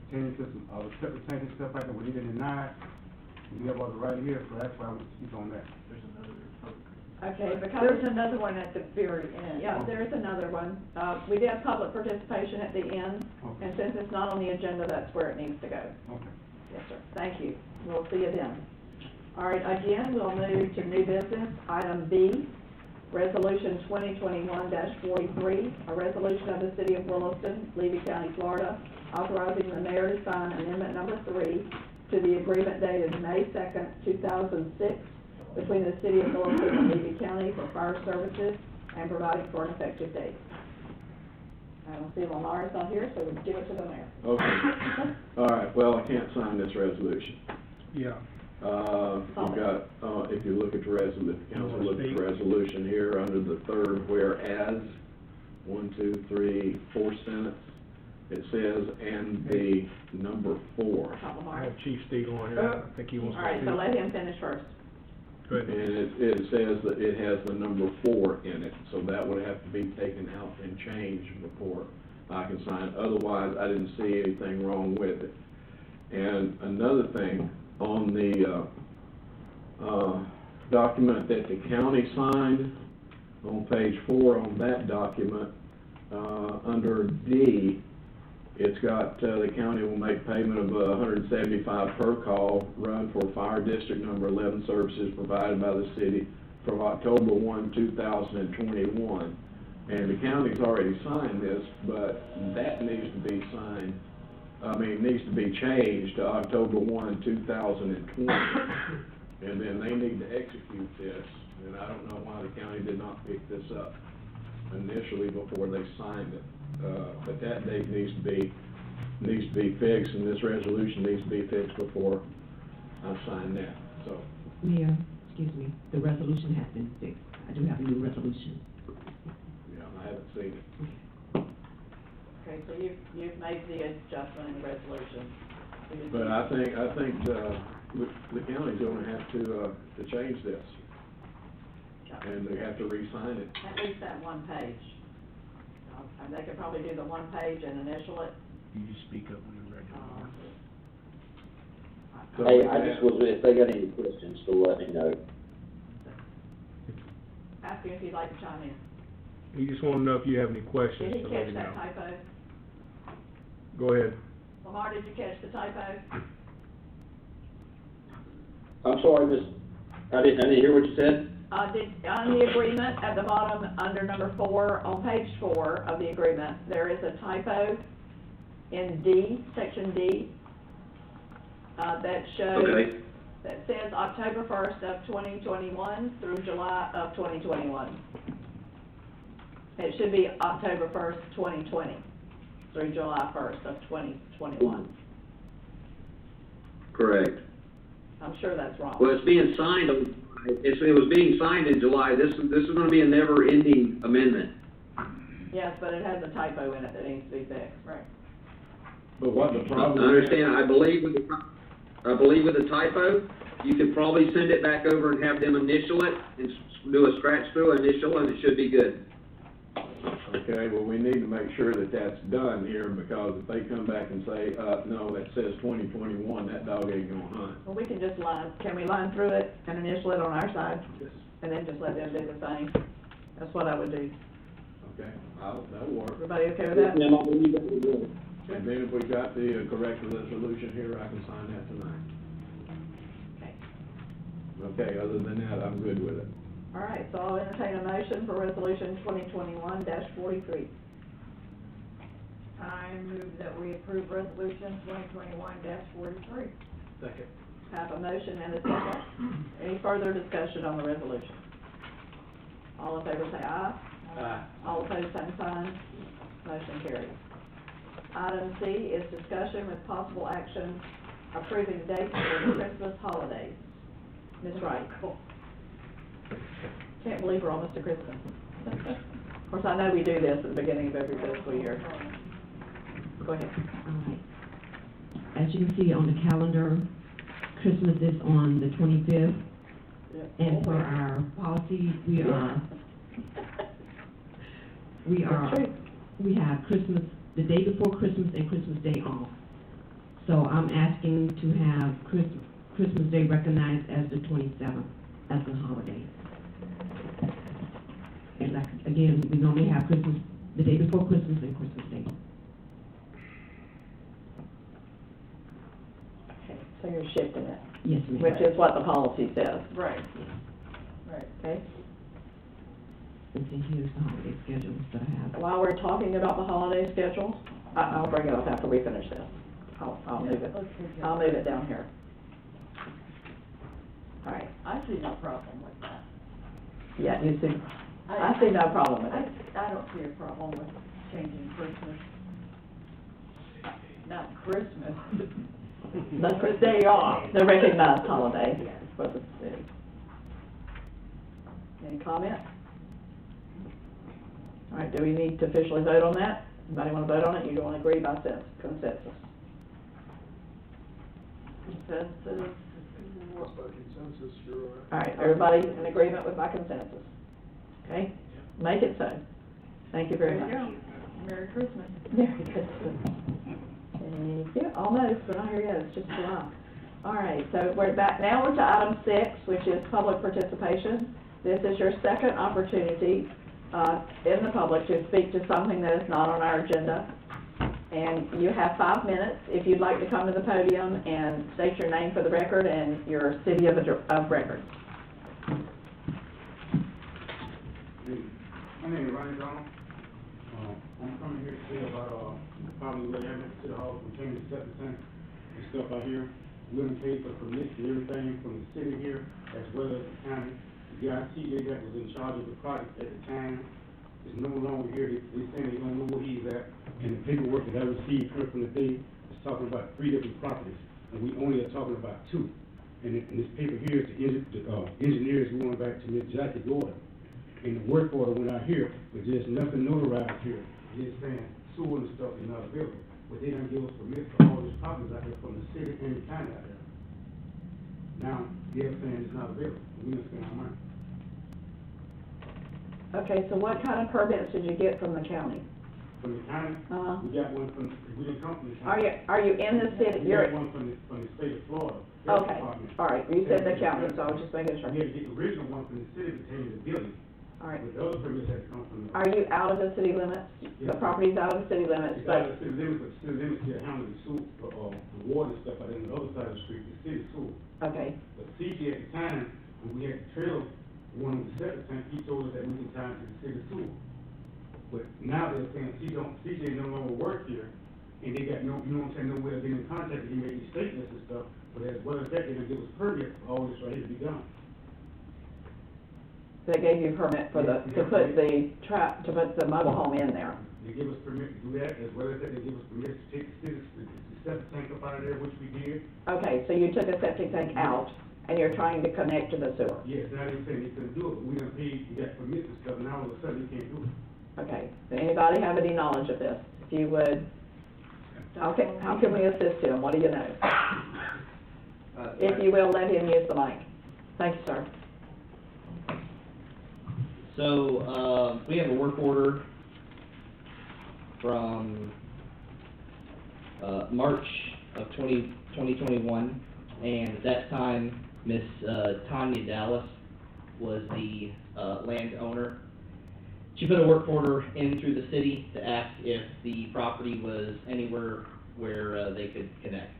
pertaining to some, septic tank and stuff like that, we need it denied. We have all the right here, so that's why I want to speak on that. There's another Okay, because. There's another one at the very end. Yeah, there is another one. We did have public participation at the end, Okay. and since it's not on the agenda, that's where it needs to go. Okay. Yes, sir. Thank you. We'll see you then. All right, again, we'll move to new business. Item B, Resolution 2021-43, a resolution of the City of Williston, Levy County, Florida, authorizing the mayor to sign amendment number 3 to the agreement dated May 2nd, 2006, between the City of Williston and Levy County for fire services and providing for an effective date. I don't see Lamar's on here, so we'll give it to the mayor. Okay. All right, well, I can't sign this resolution. Yeah. You've got, if you look at the resolution, the council look at the resolution here, under the third whereas, 1, 2, 3, 4 sentence, it says, and the number 4. Lamar. Chief Stegall on here, I think he wants All right, so let him finish first. And it says that it has the number 4 in it, so that would have to be taken out and changed before I can sign it. Otherwise, I didn't see anything wrong with it. And another thing, on the document that the county signed, on page 4 on that document, under D, it's got, the county will make payment of $175 per call run for fire district number 11 services provided by the city from October 1, 2021. And the county's already signed this, but that needs to be signed, needs to be changed to October 1, 2020. And then they need to execute this, and I don't know why the county did not pick this up initially before they signed it. But that date needs to be fixed, and this resolution needs to be fixed before I sign that, so. Mayor, excuse me, the resolution has been fixed. I do have a new resolution. Yeah, I haven't seen it. you've made the adjustment in the resolution. We just But need- I think, the county's gonna have to change this, and they have to re-sign it. At least that one page. And they could probably do the one page and initial it. You just speak up when you're ready. So Hey, we I can just have- was, if they got any questions, so let me know. Ask him if he'd like to chime in. You just wanna know if you have any questions, Did he so let catch me that know. typo? Go ahead. Lamar, did you catch the typo? I'm sorry, I didn't hear what you said. On the agreement, at the bottom, under number 4, on page 4 of the agreement, there is a typo in D, section D, that shows, Okay. that says October 1st of 2021 through July of 2021. It should be October 1st, 2020 through July 1st of 2021. Correct. I'm sure that's wrong. Well, it's being signed, it was being signed in July. This is gonna be a never-ending amendment. Yes, but it has a typo in it that needs to be fixed. Right. But what the I problem is. understand, I believe with the typo, you could probably send it back over and have them initial it, and do a scratch through initial, and it should be good. Okay, well, we need to make sure that that's done here, because if they come back and say, no, that says 2021, that dog ain't gonna hunt. Well, we can just can we line through it and initial it on our side? And then just let them do the same? That's what I would do. Okay, that'll work. Everybody okay with that? Ma'am, I believe that we will. And then if we got the correct resolution here, I can sign that tonight. Okay. Okay, other than that, I'm good with it. All right, so I'll entertain a motion for resolution 2021-43. I move that we approve resolution 2021-43. Second. Have a motion and a second. Any further discussion on the resolution? All in favor say aye. Aye. All opposed, same sign. Motion carries. Item C is discussion with possible action approving dates for the Christmas holidays. Ms. Wright. Can't believe we're almost to Christmas. Of course, I know we do this at the beginning of every fiscal year. Go ahead. As you can see on the calendar, Christmas is on the 25th, and for our policy, we have Christmas, the day before Christmas and Christmas Day off. So I'm asking to have Christmas Day recognized as the 27th as a holiday. And like, again, we normally have Christmas, the day before Christmas and Christmas Day. Okay, so you're shifting it, Yes, ma'am. which is what the policy says. Right. Right. Okay? And then here's the holiday schedules that I have. While we're talking about the holiday schedule, I'll bring it up after we finish this. I'll move it down here. All right, I see no problem with that. yeah, you see, I see no problem with it. I don't see a problem with changing Christmas. Not Christmas. The first day off, the recognized holiday for the city. Any comment? All right, do we need to officially vote on that? Anybody want to vote on it? You don't want to agree by consensus? Consensus? Consensus, you're all right. All right, everybody in agreement with my consensus? Okay, make it so. Thank you very There much. you go. Merry Christmas. Merry Christmas. Yeah, almost, but not here yet, it's just July. All right, so we're back, now we're to item 6, which is public participation. This is your second opportunity, in the public to speak to something that is not on our agenda. And you have 5 minutes if you'd like to come to the podium and state your name for the record and your city of record. My name is Ronnie Donald. I'm coming here to say about, probably what happened to the hall, we came to septic tank and stuff out here. William paid for permits and everything from the city here, as well as the county. The guy, TJ, that was in charge of the project at the time, is no longer here. They saying they don't know where he's at. And the paperwork that I received here from the day is talking about 3 different properties, and we only are talking about 2. And this paper here is the engineers going back to Ms. Jackie Gordon. And the work order went out here, but there's nothing notarized here. Just saying sewer and stuff is not available. But they done give us permits for all these properties out there from the city and the county out there. Now, they're saying it's not available, we don't spend our money. Okay, so what kind of permits did you get from the county? From the county, Uh-huh. we got one from, we didn't come from the Are county. you in the city? We You're, got one from the state of Florida. Health okay, Department. all right, you said the county, so I was just making We sure. had to get the original one from the city pertaining to the building, All right. but the other permits had to come from the. Are you out of the city limits? The Yes. property's out of the city limits, It's out of but, the city limits, but city limits still handle the sewer, the water and stuff, but on the other side of the street, the city sewer. okay, But CJ at the time, when we had the trailer, one with the septic tank, he told us that we can tie it to the city sewer. But now they're saying CJ no longer work here, and they got no, you know what I'm saying, no way of getting in contact, he made these statements and stuff, but as well as that, they didn't give us permits for all this right here to be done. they gave you a permit for the, to put the mobile home in there. They give us permit to do that, as well as that, they give us permit to take the septic tank up out of there, which we did. Okay, so you took a septic tank out, and you're trying to connect to the sewer. Yes, now they saying they couldn't do it, but we done paid, we got permits and stuff, now all of a sudden they can't do it. Okay, does anybody have any knowledge of this? If you would, how can we assist him? What do you know? If you will, let him use the mic. Thank you, sir. So, we have a work order from, March of 2021, and at that time, Miss Tanya Dallas was the, landowner. She put a work order in through the city to ask if the property was anywhere where, they could connect.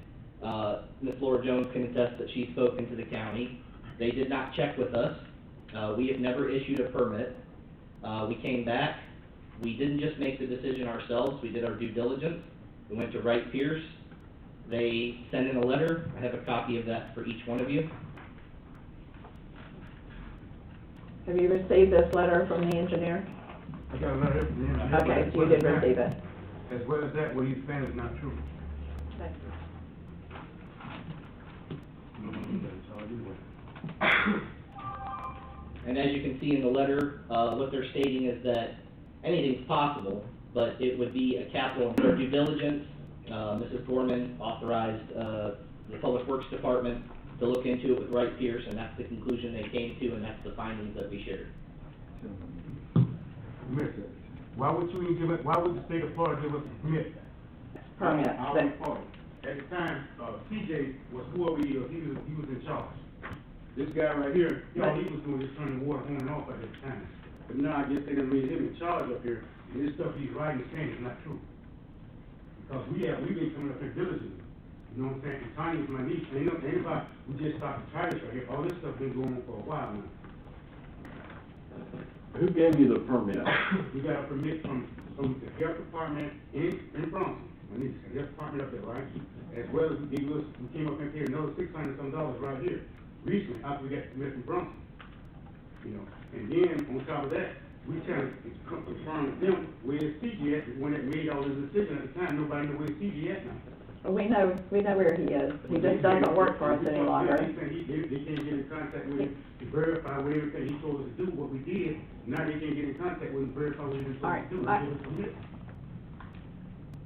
Ms. Laura Jones can attest that she's spoken to the county. They did not check with us. We have never issued a permit. We came back. We didn't just make the decision ourselves. We did our due diligence. We went to Wright Pierce. They sent in a letter. I have a copy of that for each one of you. Have you received this letter from the engineer? I got a letter from him. Okay, so you did receive it. As well as that, what he's saying is not true. Thank And as you can see in the letter, what they're stating is that anything's possible, but it would be a capital and fair due diligence. Mrs. Gorman authorized, the Public Works Department to look into it with Wright Pierce, and that's the conclusion they came to, and that's the findings that we shared. Mister, why would you even give it, why would the state of Florida give us a permit? Permit. Our fault. At the time, CJ was whoever he was in charge. This guy right here, all he was doing is turning water on and off at that time. But now I guess they done made him in charge up here, and this stuff he's writing saying is not true. Because we've been coming up here diligently, you know what I'm saying? And Tanya's my niece, and anybody, we just started trying this right here, all this stuff been going on for a while now. Who gave you the permit? We got a permit from the health department in Bronson, my niece, the health department up there, right? As well as we came up and paid another $600 right here, recently, after we got the permit from Bronson. You know, and then on top of that, we trying to confirm with them where CG at, the one that made all this decision at the time, nobody know where CG at now. We know where he is. He just doesn't work for us any longer. They can't get in contact with him to verify what everything he told us to do, what we did. Now they can't get in contact with him to verify what he was supposed to do. All right. Give us permit.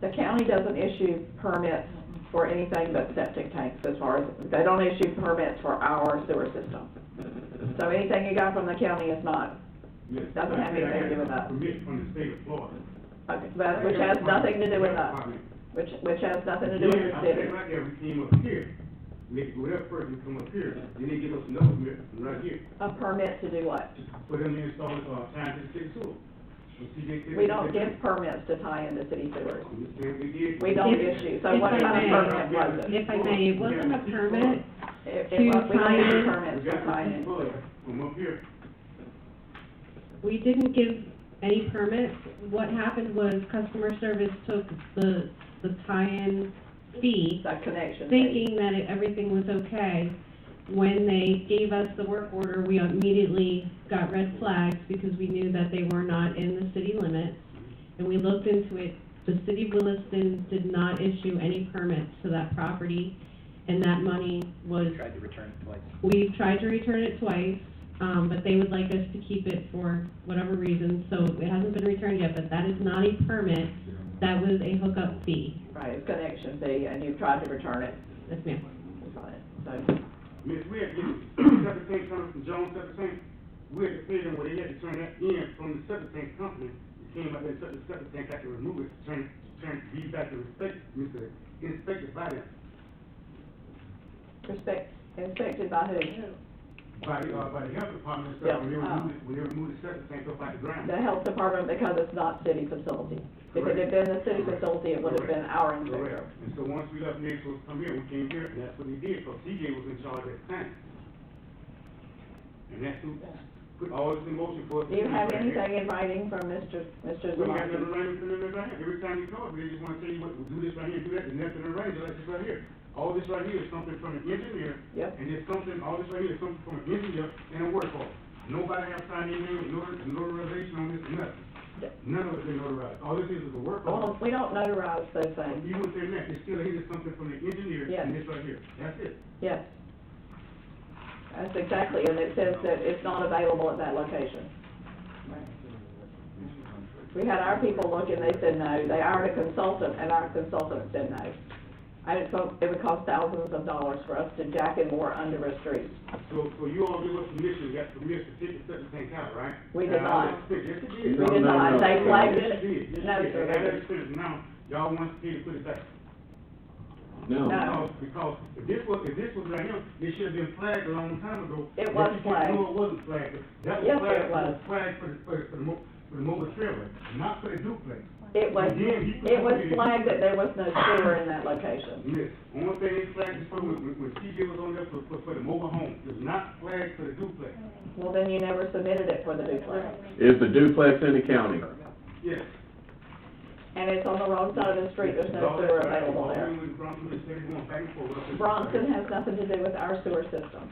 The county doesn't issue permits for anything but septic tanks as far as, they don't issue permits for our sewer system. So anything you got from the county is not, Yes. doesn't have anything to do with us. Permit from the state of Florida. Okay, but, which has nothing to do with us, which has nothing to do with the I city. said right there, we came up here. We had to go there first and come up here. Then they give us another permit from right here. A permit to do what? For them to install, time to the city sewer. We don't give permits to tie into city sewers. We did. We don't issue, so If what I kind may- of permit was it? If I may, it wasn't a permit It to was, we don't tie issue in. permits We for got tying the in. flood from up here. We didn't give any permits. What happened was customer service took the tie-in fee, That connection. thinking that everything was okay. When they gave us the work order, we immediately got red flags because we knew that they were not in the city limits. And we looked into it. The city of Williston did not issue any permits to that property, and that money was. Tried to return it twice. We've tried to return it twice, but they would like us to keep it for whatever reason, so it hasn't been returned yet, but that is not a permit That was a hookup fee. Right, it's connection fee, and you've tried to return it. Yes, ma'am. So, Miss, we had to get septic tank coming from Jones Septic Tank. We had to pay them where they had to turn that in from the septic tank company. It came out there, the septic tank had to remove it, turn, be back to inspected by them. inspected by who? By the health department and Yeah. stuff, when they removed the septic tank up out the ground. The health department, because it's not city facility. If it had been a city facility, it would have been our inspector. Correct. And so once we left Nick supposed to come here, we came here, and that's what he did, because CJ was in charge at the time. And that's who put all this in motion for us. Do you have anything in writing from Mr. We got nothing Zamaki? writing from them right here. Every time you call, they just wanna tell you what, do this right here, do that, there's nothing in writing, like this right here. All this right here is something from an engineer. Yep. And there's something, all this right here is something from an engineer and a work order. Nobody has signed anything, notarization on this, nothing. Yep. None of it's been notarized. All this is a work order. Well, we don't notarize those things. You would say that, it's still, here's something from the engineer Yes. and this right here. That's it. Yes. That's exactly, and it says that it's not available at that location. We had our people look and they said no. They hired a consultant and our consultant said no. It would cost thousands of dollars for us to jack and bore under a street. So you all give us permission, got permission to take the septic tank out, right? We did not. Yes, it did. We did not. They flagged Yes, it. did. Yes, No, it did. sir, I they had that didn't. experience. Now, y'all want to pay to put it back. No. No. Because if this was right here, it should have been flagged a long time ago. It was flagged. No, it wasn't flagged. That Yes, was it was. flagged for the mobile trailer, not for the duplex. It was, Again, he put it was it in- flagged that there was no sewer in that location. Yes, only thing they flagged is for when CJ was on there for the mobile home. It's not flagged for the duplex. Well, then you never submitted it for the duplex. Is the duplex in the county? Yes. And it's on the wrong side of the street, there's no sewer available there. Bronson has nothing to do with our sewer system.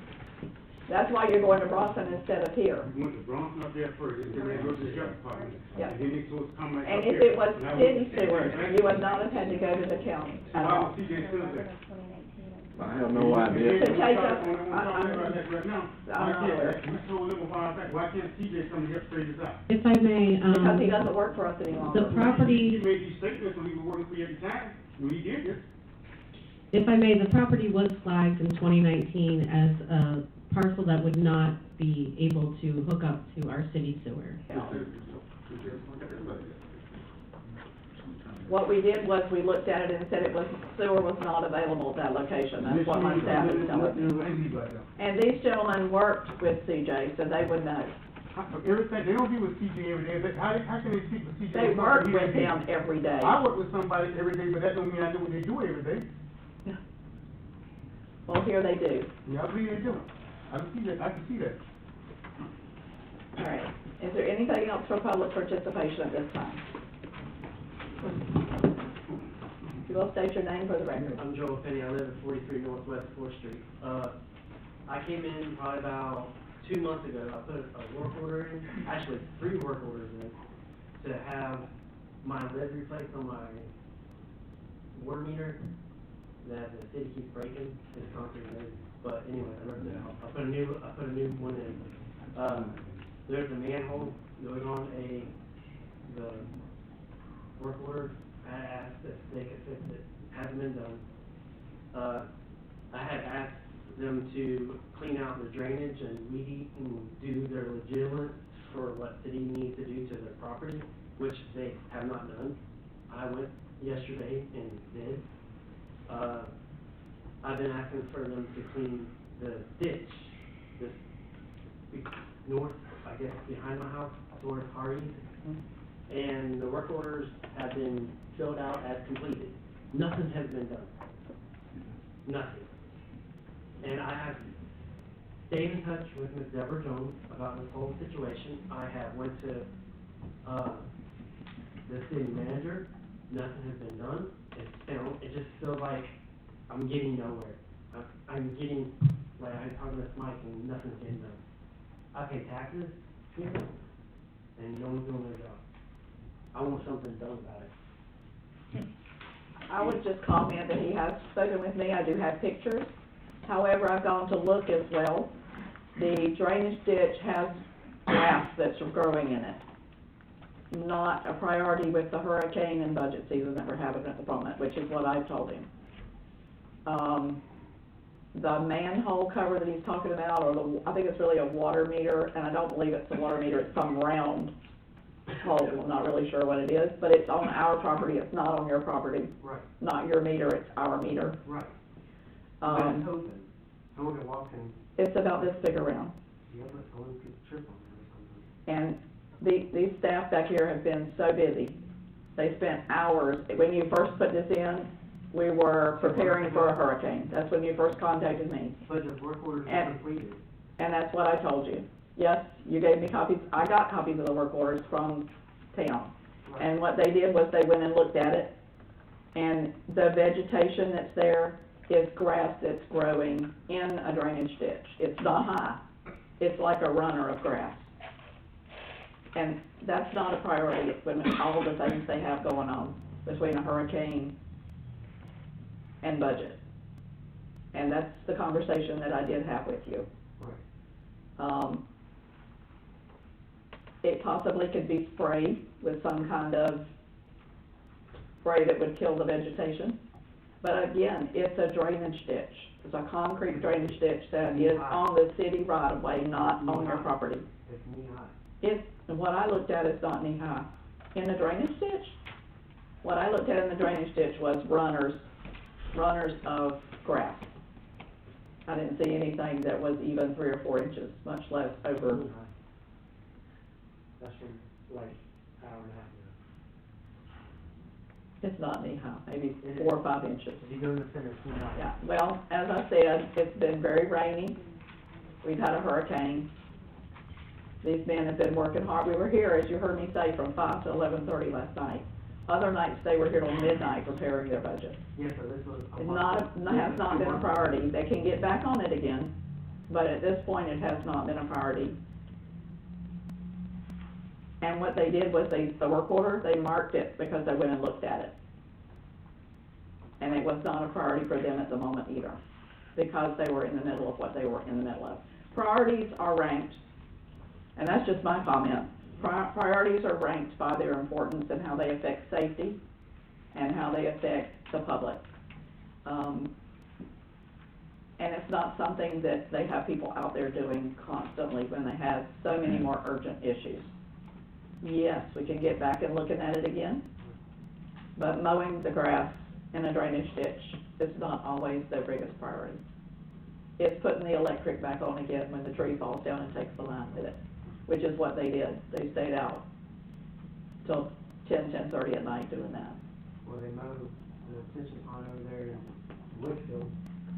That's why you're going to Bronson instead of here. We went to Bronson up there first, and then they go to the health department. Yeah. And then they supposed to come right And up if here. it was And I city sewer, you would not have had to go to the county So at why all. was CJ still there? I have no idea. To take up- Right now, I'm not aware. we told them a while back, why can't CJ come here and straighten this out? If I may, Because he doesn't work for us any longer. the property, He made these statements when he was working for you at the time, when he did this. if I may, the property was flagged in 2019 as a parcel that would not be able to hook up to our city sewer. What we did was we looked at it and said sewer was not available at that location. That's what my staff is telling me. And these gentlemen worked with CJ, so they would know. Everything, they don't be with CJ every day, but how can they speak with CJ? They work with him every day. I work with somebody every day, but that don't mean I know what they do every day. Well, here they do. Yeah, I believe they do. I can see that, All right. Is there anything else for public participation at this time? You will state your name for the record. I'm Joel Penny, I live at 43 Northwest 4th Street. I came in probably about 2 months ago, I put a work order in, actually 3 work orders in, to have my lid replaced on my water meter that the city keeps breaking, it's concrete lid. But anyway, I put a new one in. There's a manhole going on the work order. I asked if they could fix it, hasn't been done. I had asked them to clean out the drainage and weed eat and do their legitimate for what city needs to do to their property, which they have not done. I went yesterday and did. I've been asking for them to clean the ditch, north, I guess, behind my house, towards Hardy's. And the work orders have been filled out as completed. Nothing has been done. Nothing. And I have stayed in touch with Ms. Deborah Jones about this whole situation. I have went to, the city manager. Nothing has been done. It just feels like I'm getting nowhere. I'm getting, like I'm talking to Mike and nothing's getting done. I pay taxes here, and no one's doing their job. I want something done about it. I would just comment that he has spoken with me. I do have pictures. However, I've gone to look as well. The drainage ditch has grass that's growing in it. not a priority with the hurricane and budget season that we're having at the moment, which is what I've told him. The manhole cover that he's talking about, or I think it's really a water meter, and I don't believe it's a water meter, it's some round hole, I'm not really sure what it is, but it's on our property, it's not on your property. Right, Not your meter, it's our meter. right. But it's Um, open. Someone can walk in, it's about this big around. yeah, but someone could trip on it or something. And these staff back here have been so busy. They spent hours, when you first put this in, we were preparing for a hurricane. That's when you first contacted me. But the work orders are And- completed. And that's what I told you. Yes, you gave me copies, I got copies of the work orders from town. And what they did was they went and looked at it, and the vegetation that's there is grass that's growing in a drainage ditch. It's not high, it's like a runner of grass. And that's not a priority when all the things they have going on between a hurricane and budget. And that's the conversation that I did have with you. Right. It possibly could be sprayed with some kind of spray that would kill the vegetation. But again, it's a drainage ditch. It's a concrete drainage ditch that is on the city right of way, not on your property. It's knee high. What I looked at is not knee high. In the drainage ditch, what I looked at in the drainage ditch was runners of grass. I didn't see anything that was even 3 or 4 inches, much less over. Knee high. That's from like hour and a half ago. It's not knee high, maybe 4 or 5 inches. If you go in the center, it's knee high. Yeah, well, as I said, it's been very rainy. We've had a hurricane. These men have been working hard. We were here, as you heard me say, from 5 to 11:30 last night. Other nights, they were here till midnight preparing their budget. Yeah, so this was a It's month. has not been a priority. They can get back on it again, but at this point, it has not been a priority. And what they did was the work order, they marked it because they went and looked at it. And it was not a priority for them at the moment either, because they were in the middle of what they were in the middle of. Priorities are ranked, and that's just my comment. Priorities are ranked by their importance and how they affect safety and how they affect the public. And it's not something that they have people out there doing constantly when they have so many more urgent issues. Yes, we can get back and looking at it again, but mowing the grass in a drainage ditch is not always their biggest priority. It's putting the electric back on again when the tree falls down and takes the line with it, which is what they did. They stayed out till 10:30 at night doing that. Well, they mowed the extension pond over there in Woodfield,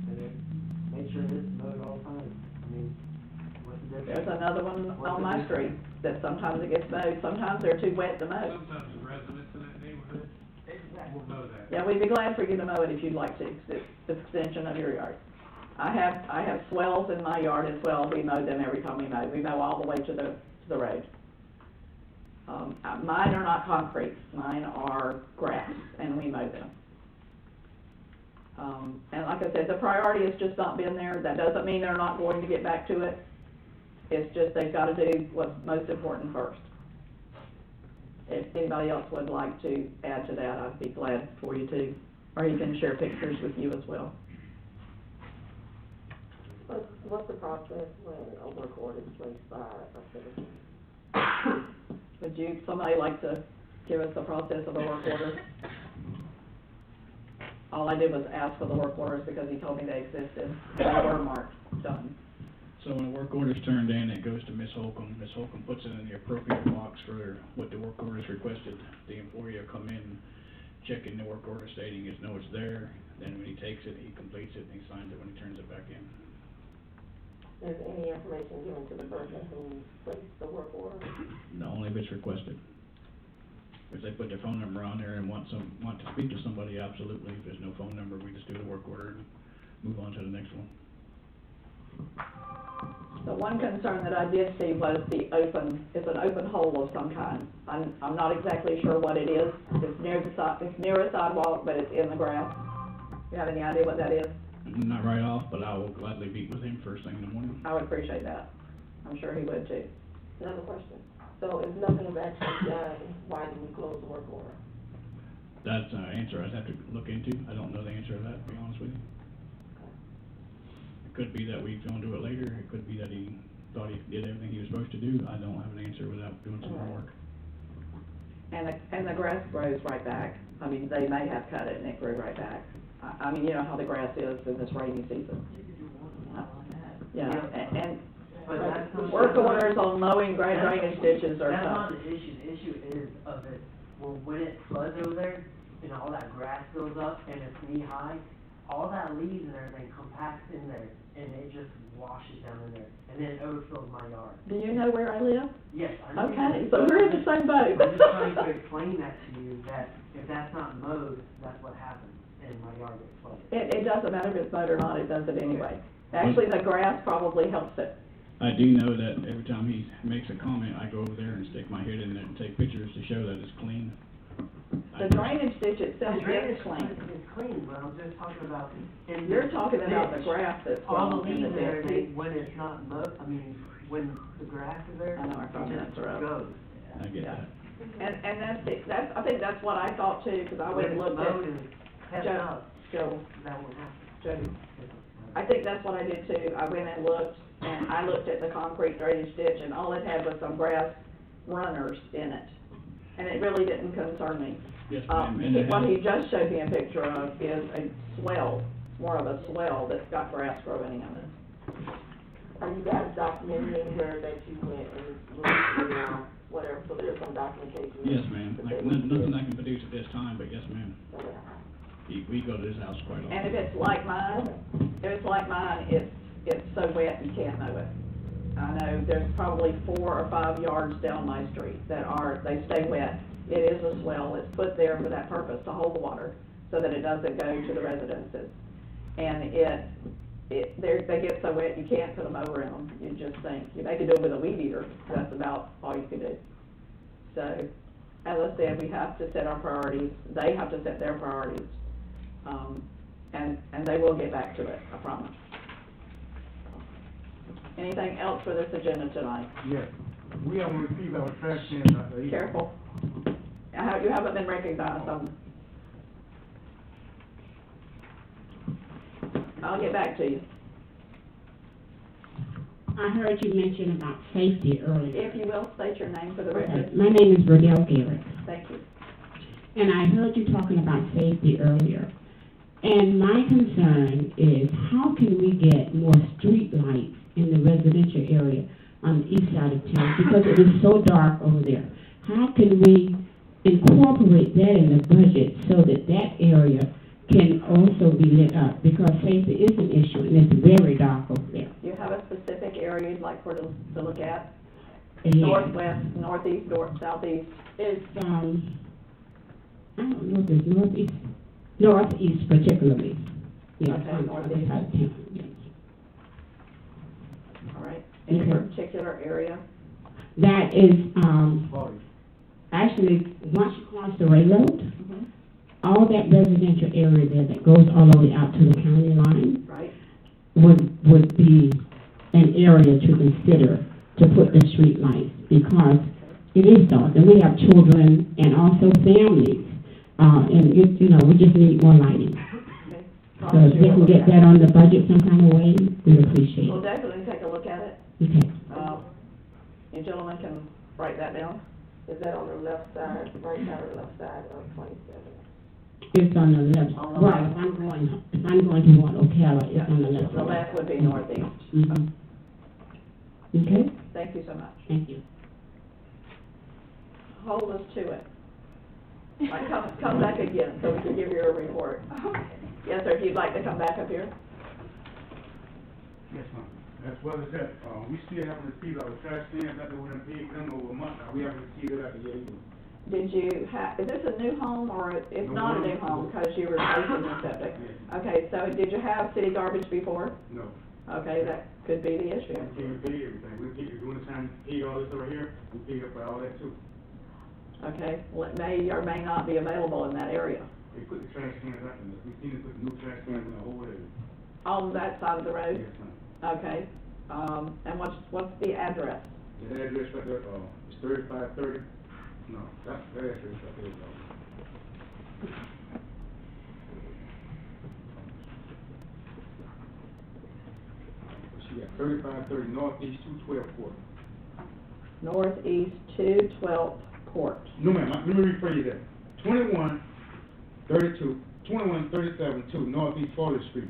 and they made sure it's mowed all the time. I mean, what's the difference? There's another one on my street that sometimes it gets mowed, sometimes they're too wet to mow. Sometimes the residents in that neighborhood will know that. Yeah, we'd be glad for you to mow it if you'd like to, it's the extension of your yard. I have swells in my yard as well, we mow them every time we mow. We mow all the way to the road. Mine are not concrete, mine are grass, and we mow them. And like I said, the priority has just not been there. That doesn't mean they're not going to get back to it. It's just they've got to do what's most important first. If anybody else would like to add to that, I'd be glad for you to, or he can share pictures with you as well. What's the process when a work order is placed by a citizen? Would you, somebody like to give us the process of a work order? All I did was ask for the work orders because he told me they existed. They were marked, done. So when a work order's turned in, it goes to Ms. Holcomb. Ms. Holcomb puts it in the appropriate box for what the work order's requested. The employee will come in, check in the work order stating his no, it's there. Then when he takes it, he completes it, and he signs it when he turns it back in. Is any information given to the person who placed the work order? No, only if it's requested. If they put their phone number on there and want to speak to somebody, absolutely. If there's no phone number, we just do the work order and move on to the next one. The one concern that I did see was it's an open hole of some kind. I'm not exactly sure what it is. It's near a sidewalk, but it's in the grass. You have any idea what that is? Not right off, but I will gladly meet with him first thing in the morning. I would appreciate that. I'm sure he would too. Another question? So if nothing was actually done, why did we close the work order? That's an answer I'd have to look into. I don't know the answer to that, to be honest with you. It could be that we're gonna do it later. It could be that he thought he did everything he was supposed to do. I don't have an answer without doing some more work. And the grass grows right back. I mean, they may have cut it and it grew right back. I mean, you know how the grass is in this rainy season. Yeah, and But that's not- work orders on mowing drainage ditches are That's tough. not the issue. The issue is of it, well, when it floods over there, and all that grass goes up and it's knee high, all that leaves and everything compacts in there, and it just washes down in there, and then it overfills my yard. Do you know where I live? Yes, I know. Okay, so we're in the same boat. I'm just trying to explain that to you, that if that's not mowed, that's what happens, and my yard gets flooded. It doesn't matter if it's mowed or not, it does it anyway. Actually, the grass probably helps it. I do know that every time he makes a comment, I go over there and stick my head in there and take pictures to show that it's clean. The drainage ditch itself The drainage is clean. is clean, but I'm just talking about. in You're the talking about the ditch, grass that's all the grown in leaves the and everything, ditch. when it's not mowed, I mean, when the grass is there, I know, our 5 it minutes just are up. goes. I get Yeah. that. And that's it, I think that's what I thought too, because I went and When looked it's at. mowed and kept Joe, up, Joe, that won't happen. Jody. I think that's what I did too. I went and looked, and I looked at the concrete drainage ditch, and all it had was some grass runners in it. And it really didn't concern me. Yes, ma'am. And it What has- he just showed me a picture of is a swell, more of a swell that's got grass growing in it. Are you guys documenting here that you went and looked around, whatever, so there's some documentation? Yes, ma'am. Like, nothing I can produce at this time, but yes, ma'am. Okay. We go to his house quite often. And if it's like mine, it's so wet you can't mow it. I know there's probably 4 or 5 yards down my street they stay wet. It is a swell, it's put there for that purpose, to hold the water, so that it doesn't go to the residences. And they get so wet, you can't put a mower in them, you just think, they could do it with a weed eater, that's about all you could do. So, as I said, we have to set our priorities, they have to set their priorities, and they will get back to it, I promise. Anything else for this agenda tonight? Yes, we haven't received our trash cans out there either. Careful. You haven't been recognized, I'll get back to you. I heard you mention about safety earlier. If you will, state your name for the Okay, record. my name is Burdell Garrett, Thank you. and I heard you talking about safety earlier. And my concern is, how can we get more street lights in the residential area on the east side of town? Because it is so dark over there. How can we incorporate that in the budget so that that area can also be lit up? Because safety is an issue, and it's very dark over there. Do you have a specific area you'd like for to look at? Yeah. Northwest, northeast, or southeast? It's, I don't know if it's northeast particularly. Yeah, Okay, on the other side of town, yes. All right. Any Okay. particular area? That is, actually, once you cross the railroad, all that residential area there that goes all the way out to the county line Right. would be an area to consider to put the street lights, because it is dark, and we have children and also families, and we just need more lighting. So if we can get that on the budget some kind of way, we'd appreciate We'll it. definitely take a look at it. Okay. You gentlemen can write that down. Is that on the left side, right side or left side of 27? It's on the left, On the right, left. if I'm going to want Ocala, it's on the left. The left would be northeast. Mhm. Okay, Thank you so much. thank you. Hold us to it. Like, come back again, so we can give you a report. Yes, sir, if you'd like to come back up here. Yes, ma'am. As well as that, we still haven't received our trash cans after we done paid them over a month now. We haven't received it after yet either. Did you is this a new home, or it's No, not a no. new home because you were replacing the septic? Yes. Okay, so did you have city garbage before? No. Okay, that could be the issue. We can't pay everything. We keep doing the time, pay all this over here, we pay up for all that too. Okay, well, it may or may not be available in that area. They put the trash cans out there. We seen them put new trash cans in the whole area. On that side of the road? Yes, ma'am. Okay, and what's the address? That address right there, it's 3530? No, that address right there, She got 3530 Northeast 212 Court. Northeast 212th Court. No, ma'am, let me rephrase that. 2137 Northeast 40th Street.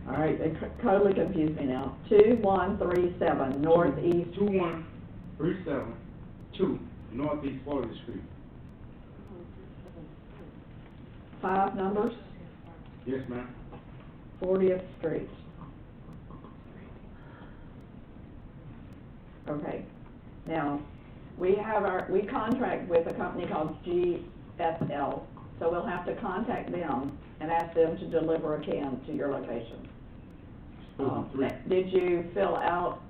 All right, they totally confused me now. 2137 Northeast. 21372 Northeast 40th Street. 5 numbers, Yes, ma'am. 40th Street. Okay, now, we contract with a company called GFL, so we'll have to contact them and ask them to deliver a can to your location. Did you fill out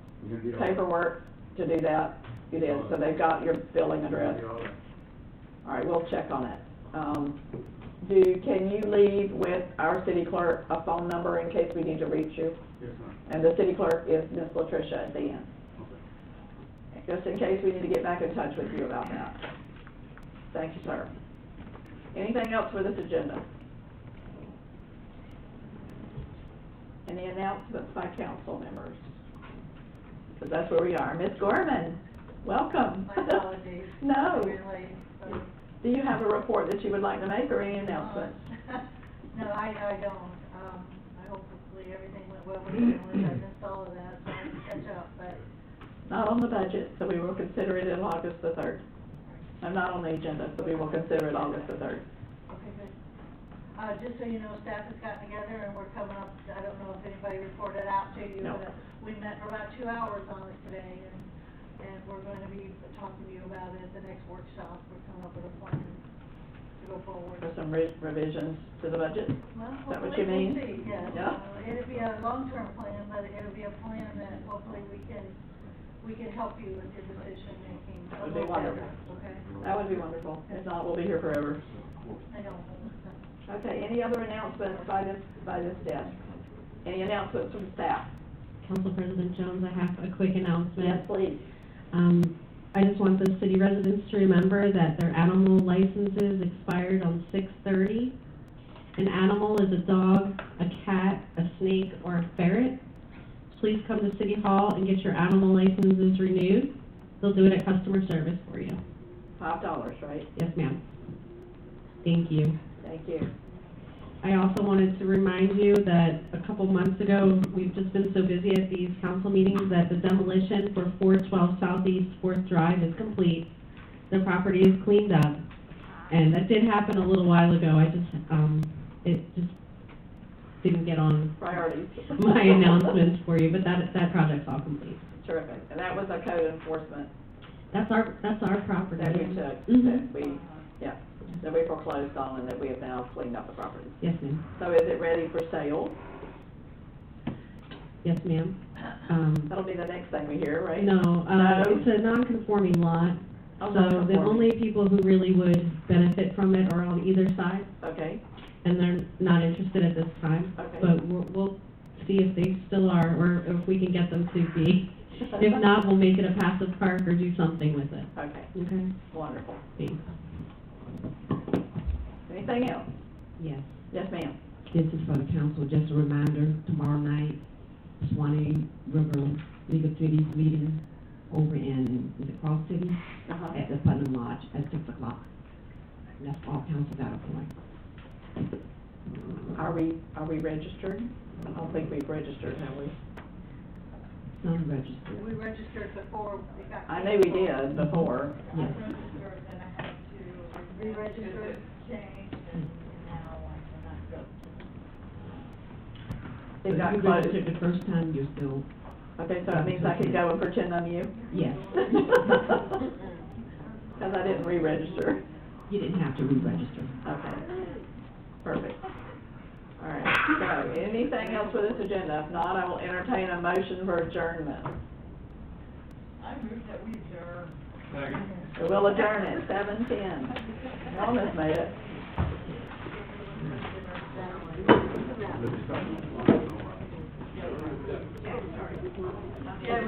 paperwork to do that? You did, so they've got your billing address. All right, we'll check on that. Can you leave with our city clerk a phone number in case we need to reach you? Yes, ma'am. And the city clerk is Miss Latricia at the end. Just in case we need to get back in touch with you about that. Thank you, sir. Anything else for this agenda? Any announcements by council members? Because that's where we are. Ms. Gorman, welcome. My apologies. No. Really, Do you have a report that you would like to make or any announcements? no, I don't. I hope hopefully everything went well with you, I missed all of that, so I can catch up, but. Not on the budget, so we will consider it in August the 3rd. I'm not on the agenda, so we will consider it August the 3rd. Okay, good. Just so you know, staff has gotten together and we're coming up, I don't know if anybody reported out to you, No. but we met for about 2 hours on it today, and we're going to be talking to you about it at the next workshop. We're coming up with a plan to go forward. For some revisions to the budget? Well, Is that what hopefully you mean? we'll see, yes. Yeah. It'll be a long-term plan, but it'll be a plan that hopefully we can help you with your decision-making. That would be wonderful. Okay? That would be wonderful. If not, we'll be here forever. I know. Okay, any other announcements by this desk? Any announcements from staff? Council President Jones, I have a quick announcement. Yes, please. I just want the city residents to remember that their animal licenses expired on 6/30. An animal is a dog, a cat, a snake, or a ferret. Please come to City Hall and get your animal licenses renewed. They'll do it at customer service for you. $5, right? Yes, ma'am. Thank you. Thank you. I also wanted to remind you that a couple months ago, we've just been so busy at these council meetings that the demolition for 412 Southeast 4th Drive is complete. The property is cleaned up, and that did happen a little while ago. It just didn't get on Priorities. my announcements for you, but that project's all complete. Terrific. And that was a code enforcement That's our property. that we took, Mhm. that we foreclosed on and that we have now cleaned up the property. Yes, ma'am. So is it ready for sale? Yes, ma'am. That'll be the next thing we hear, right? No, No? it's a non-conforming lot. Oh, So the non-conforming. only people who really would benefit from it are on either side, Okay, and they're not interested at this time. Okay. But we'll see if they still are, or if we can get them to be. If not, we'll make it a passive park or do something with it. okay, Okay? wonderful. Thanks. Anything else? Yes, Yes, ma'am. this is for the council, just a reminder, tomorrow night, Swanee River League of Cities meeting over in, is it Cross City? Uh-huh. At the Putnam Lodge at 6 o'clock. And that's all council got a point. Are we registered? I don't think we've registered, have we? Some registered. We registered before we got. I know we did before. Yes. Registered, then I had to re-register, change, and now I'm not go. But It if got you closed. registered the first time, you're still, Okay, so it means I could go and pretend I'm you? yes. Because I didn't re-register. You didn't have to re-register. Okay, perfect. All right, so anything else for this agenda? If not, I will entertain a motion for adjournment. I moved that we adjourn. We will adjourn at 7:10. You almost made it. Yeah,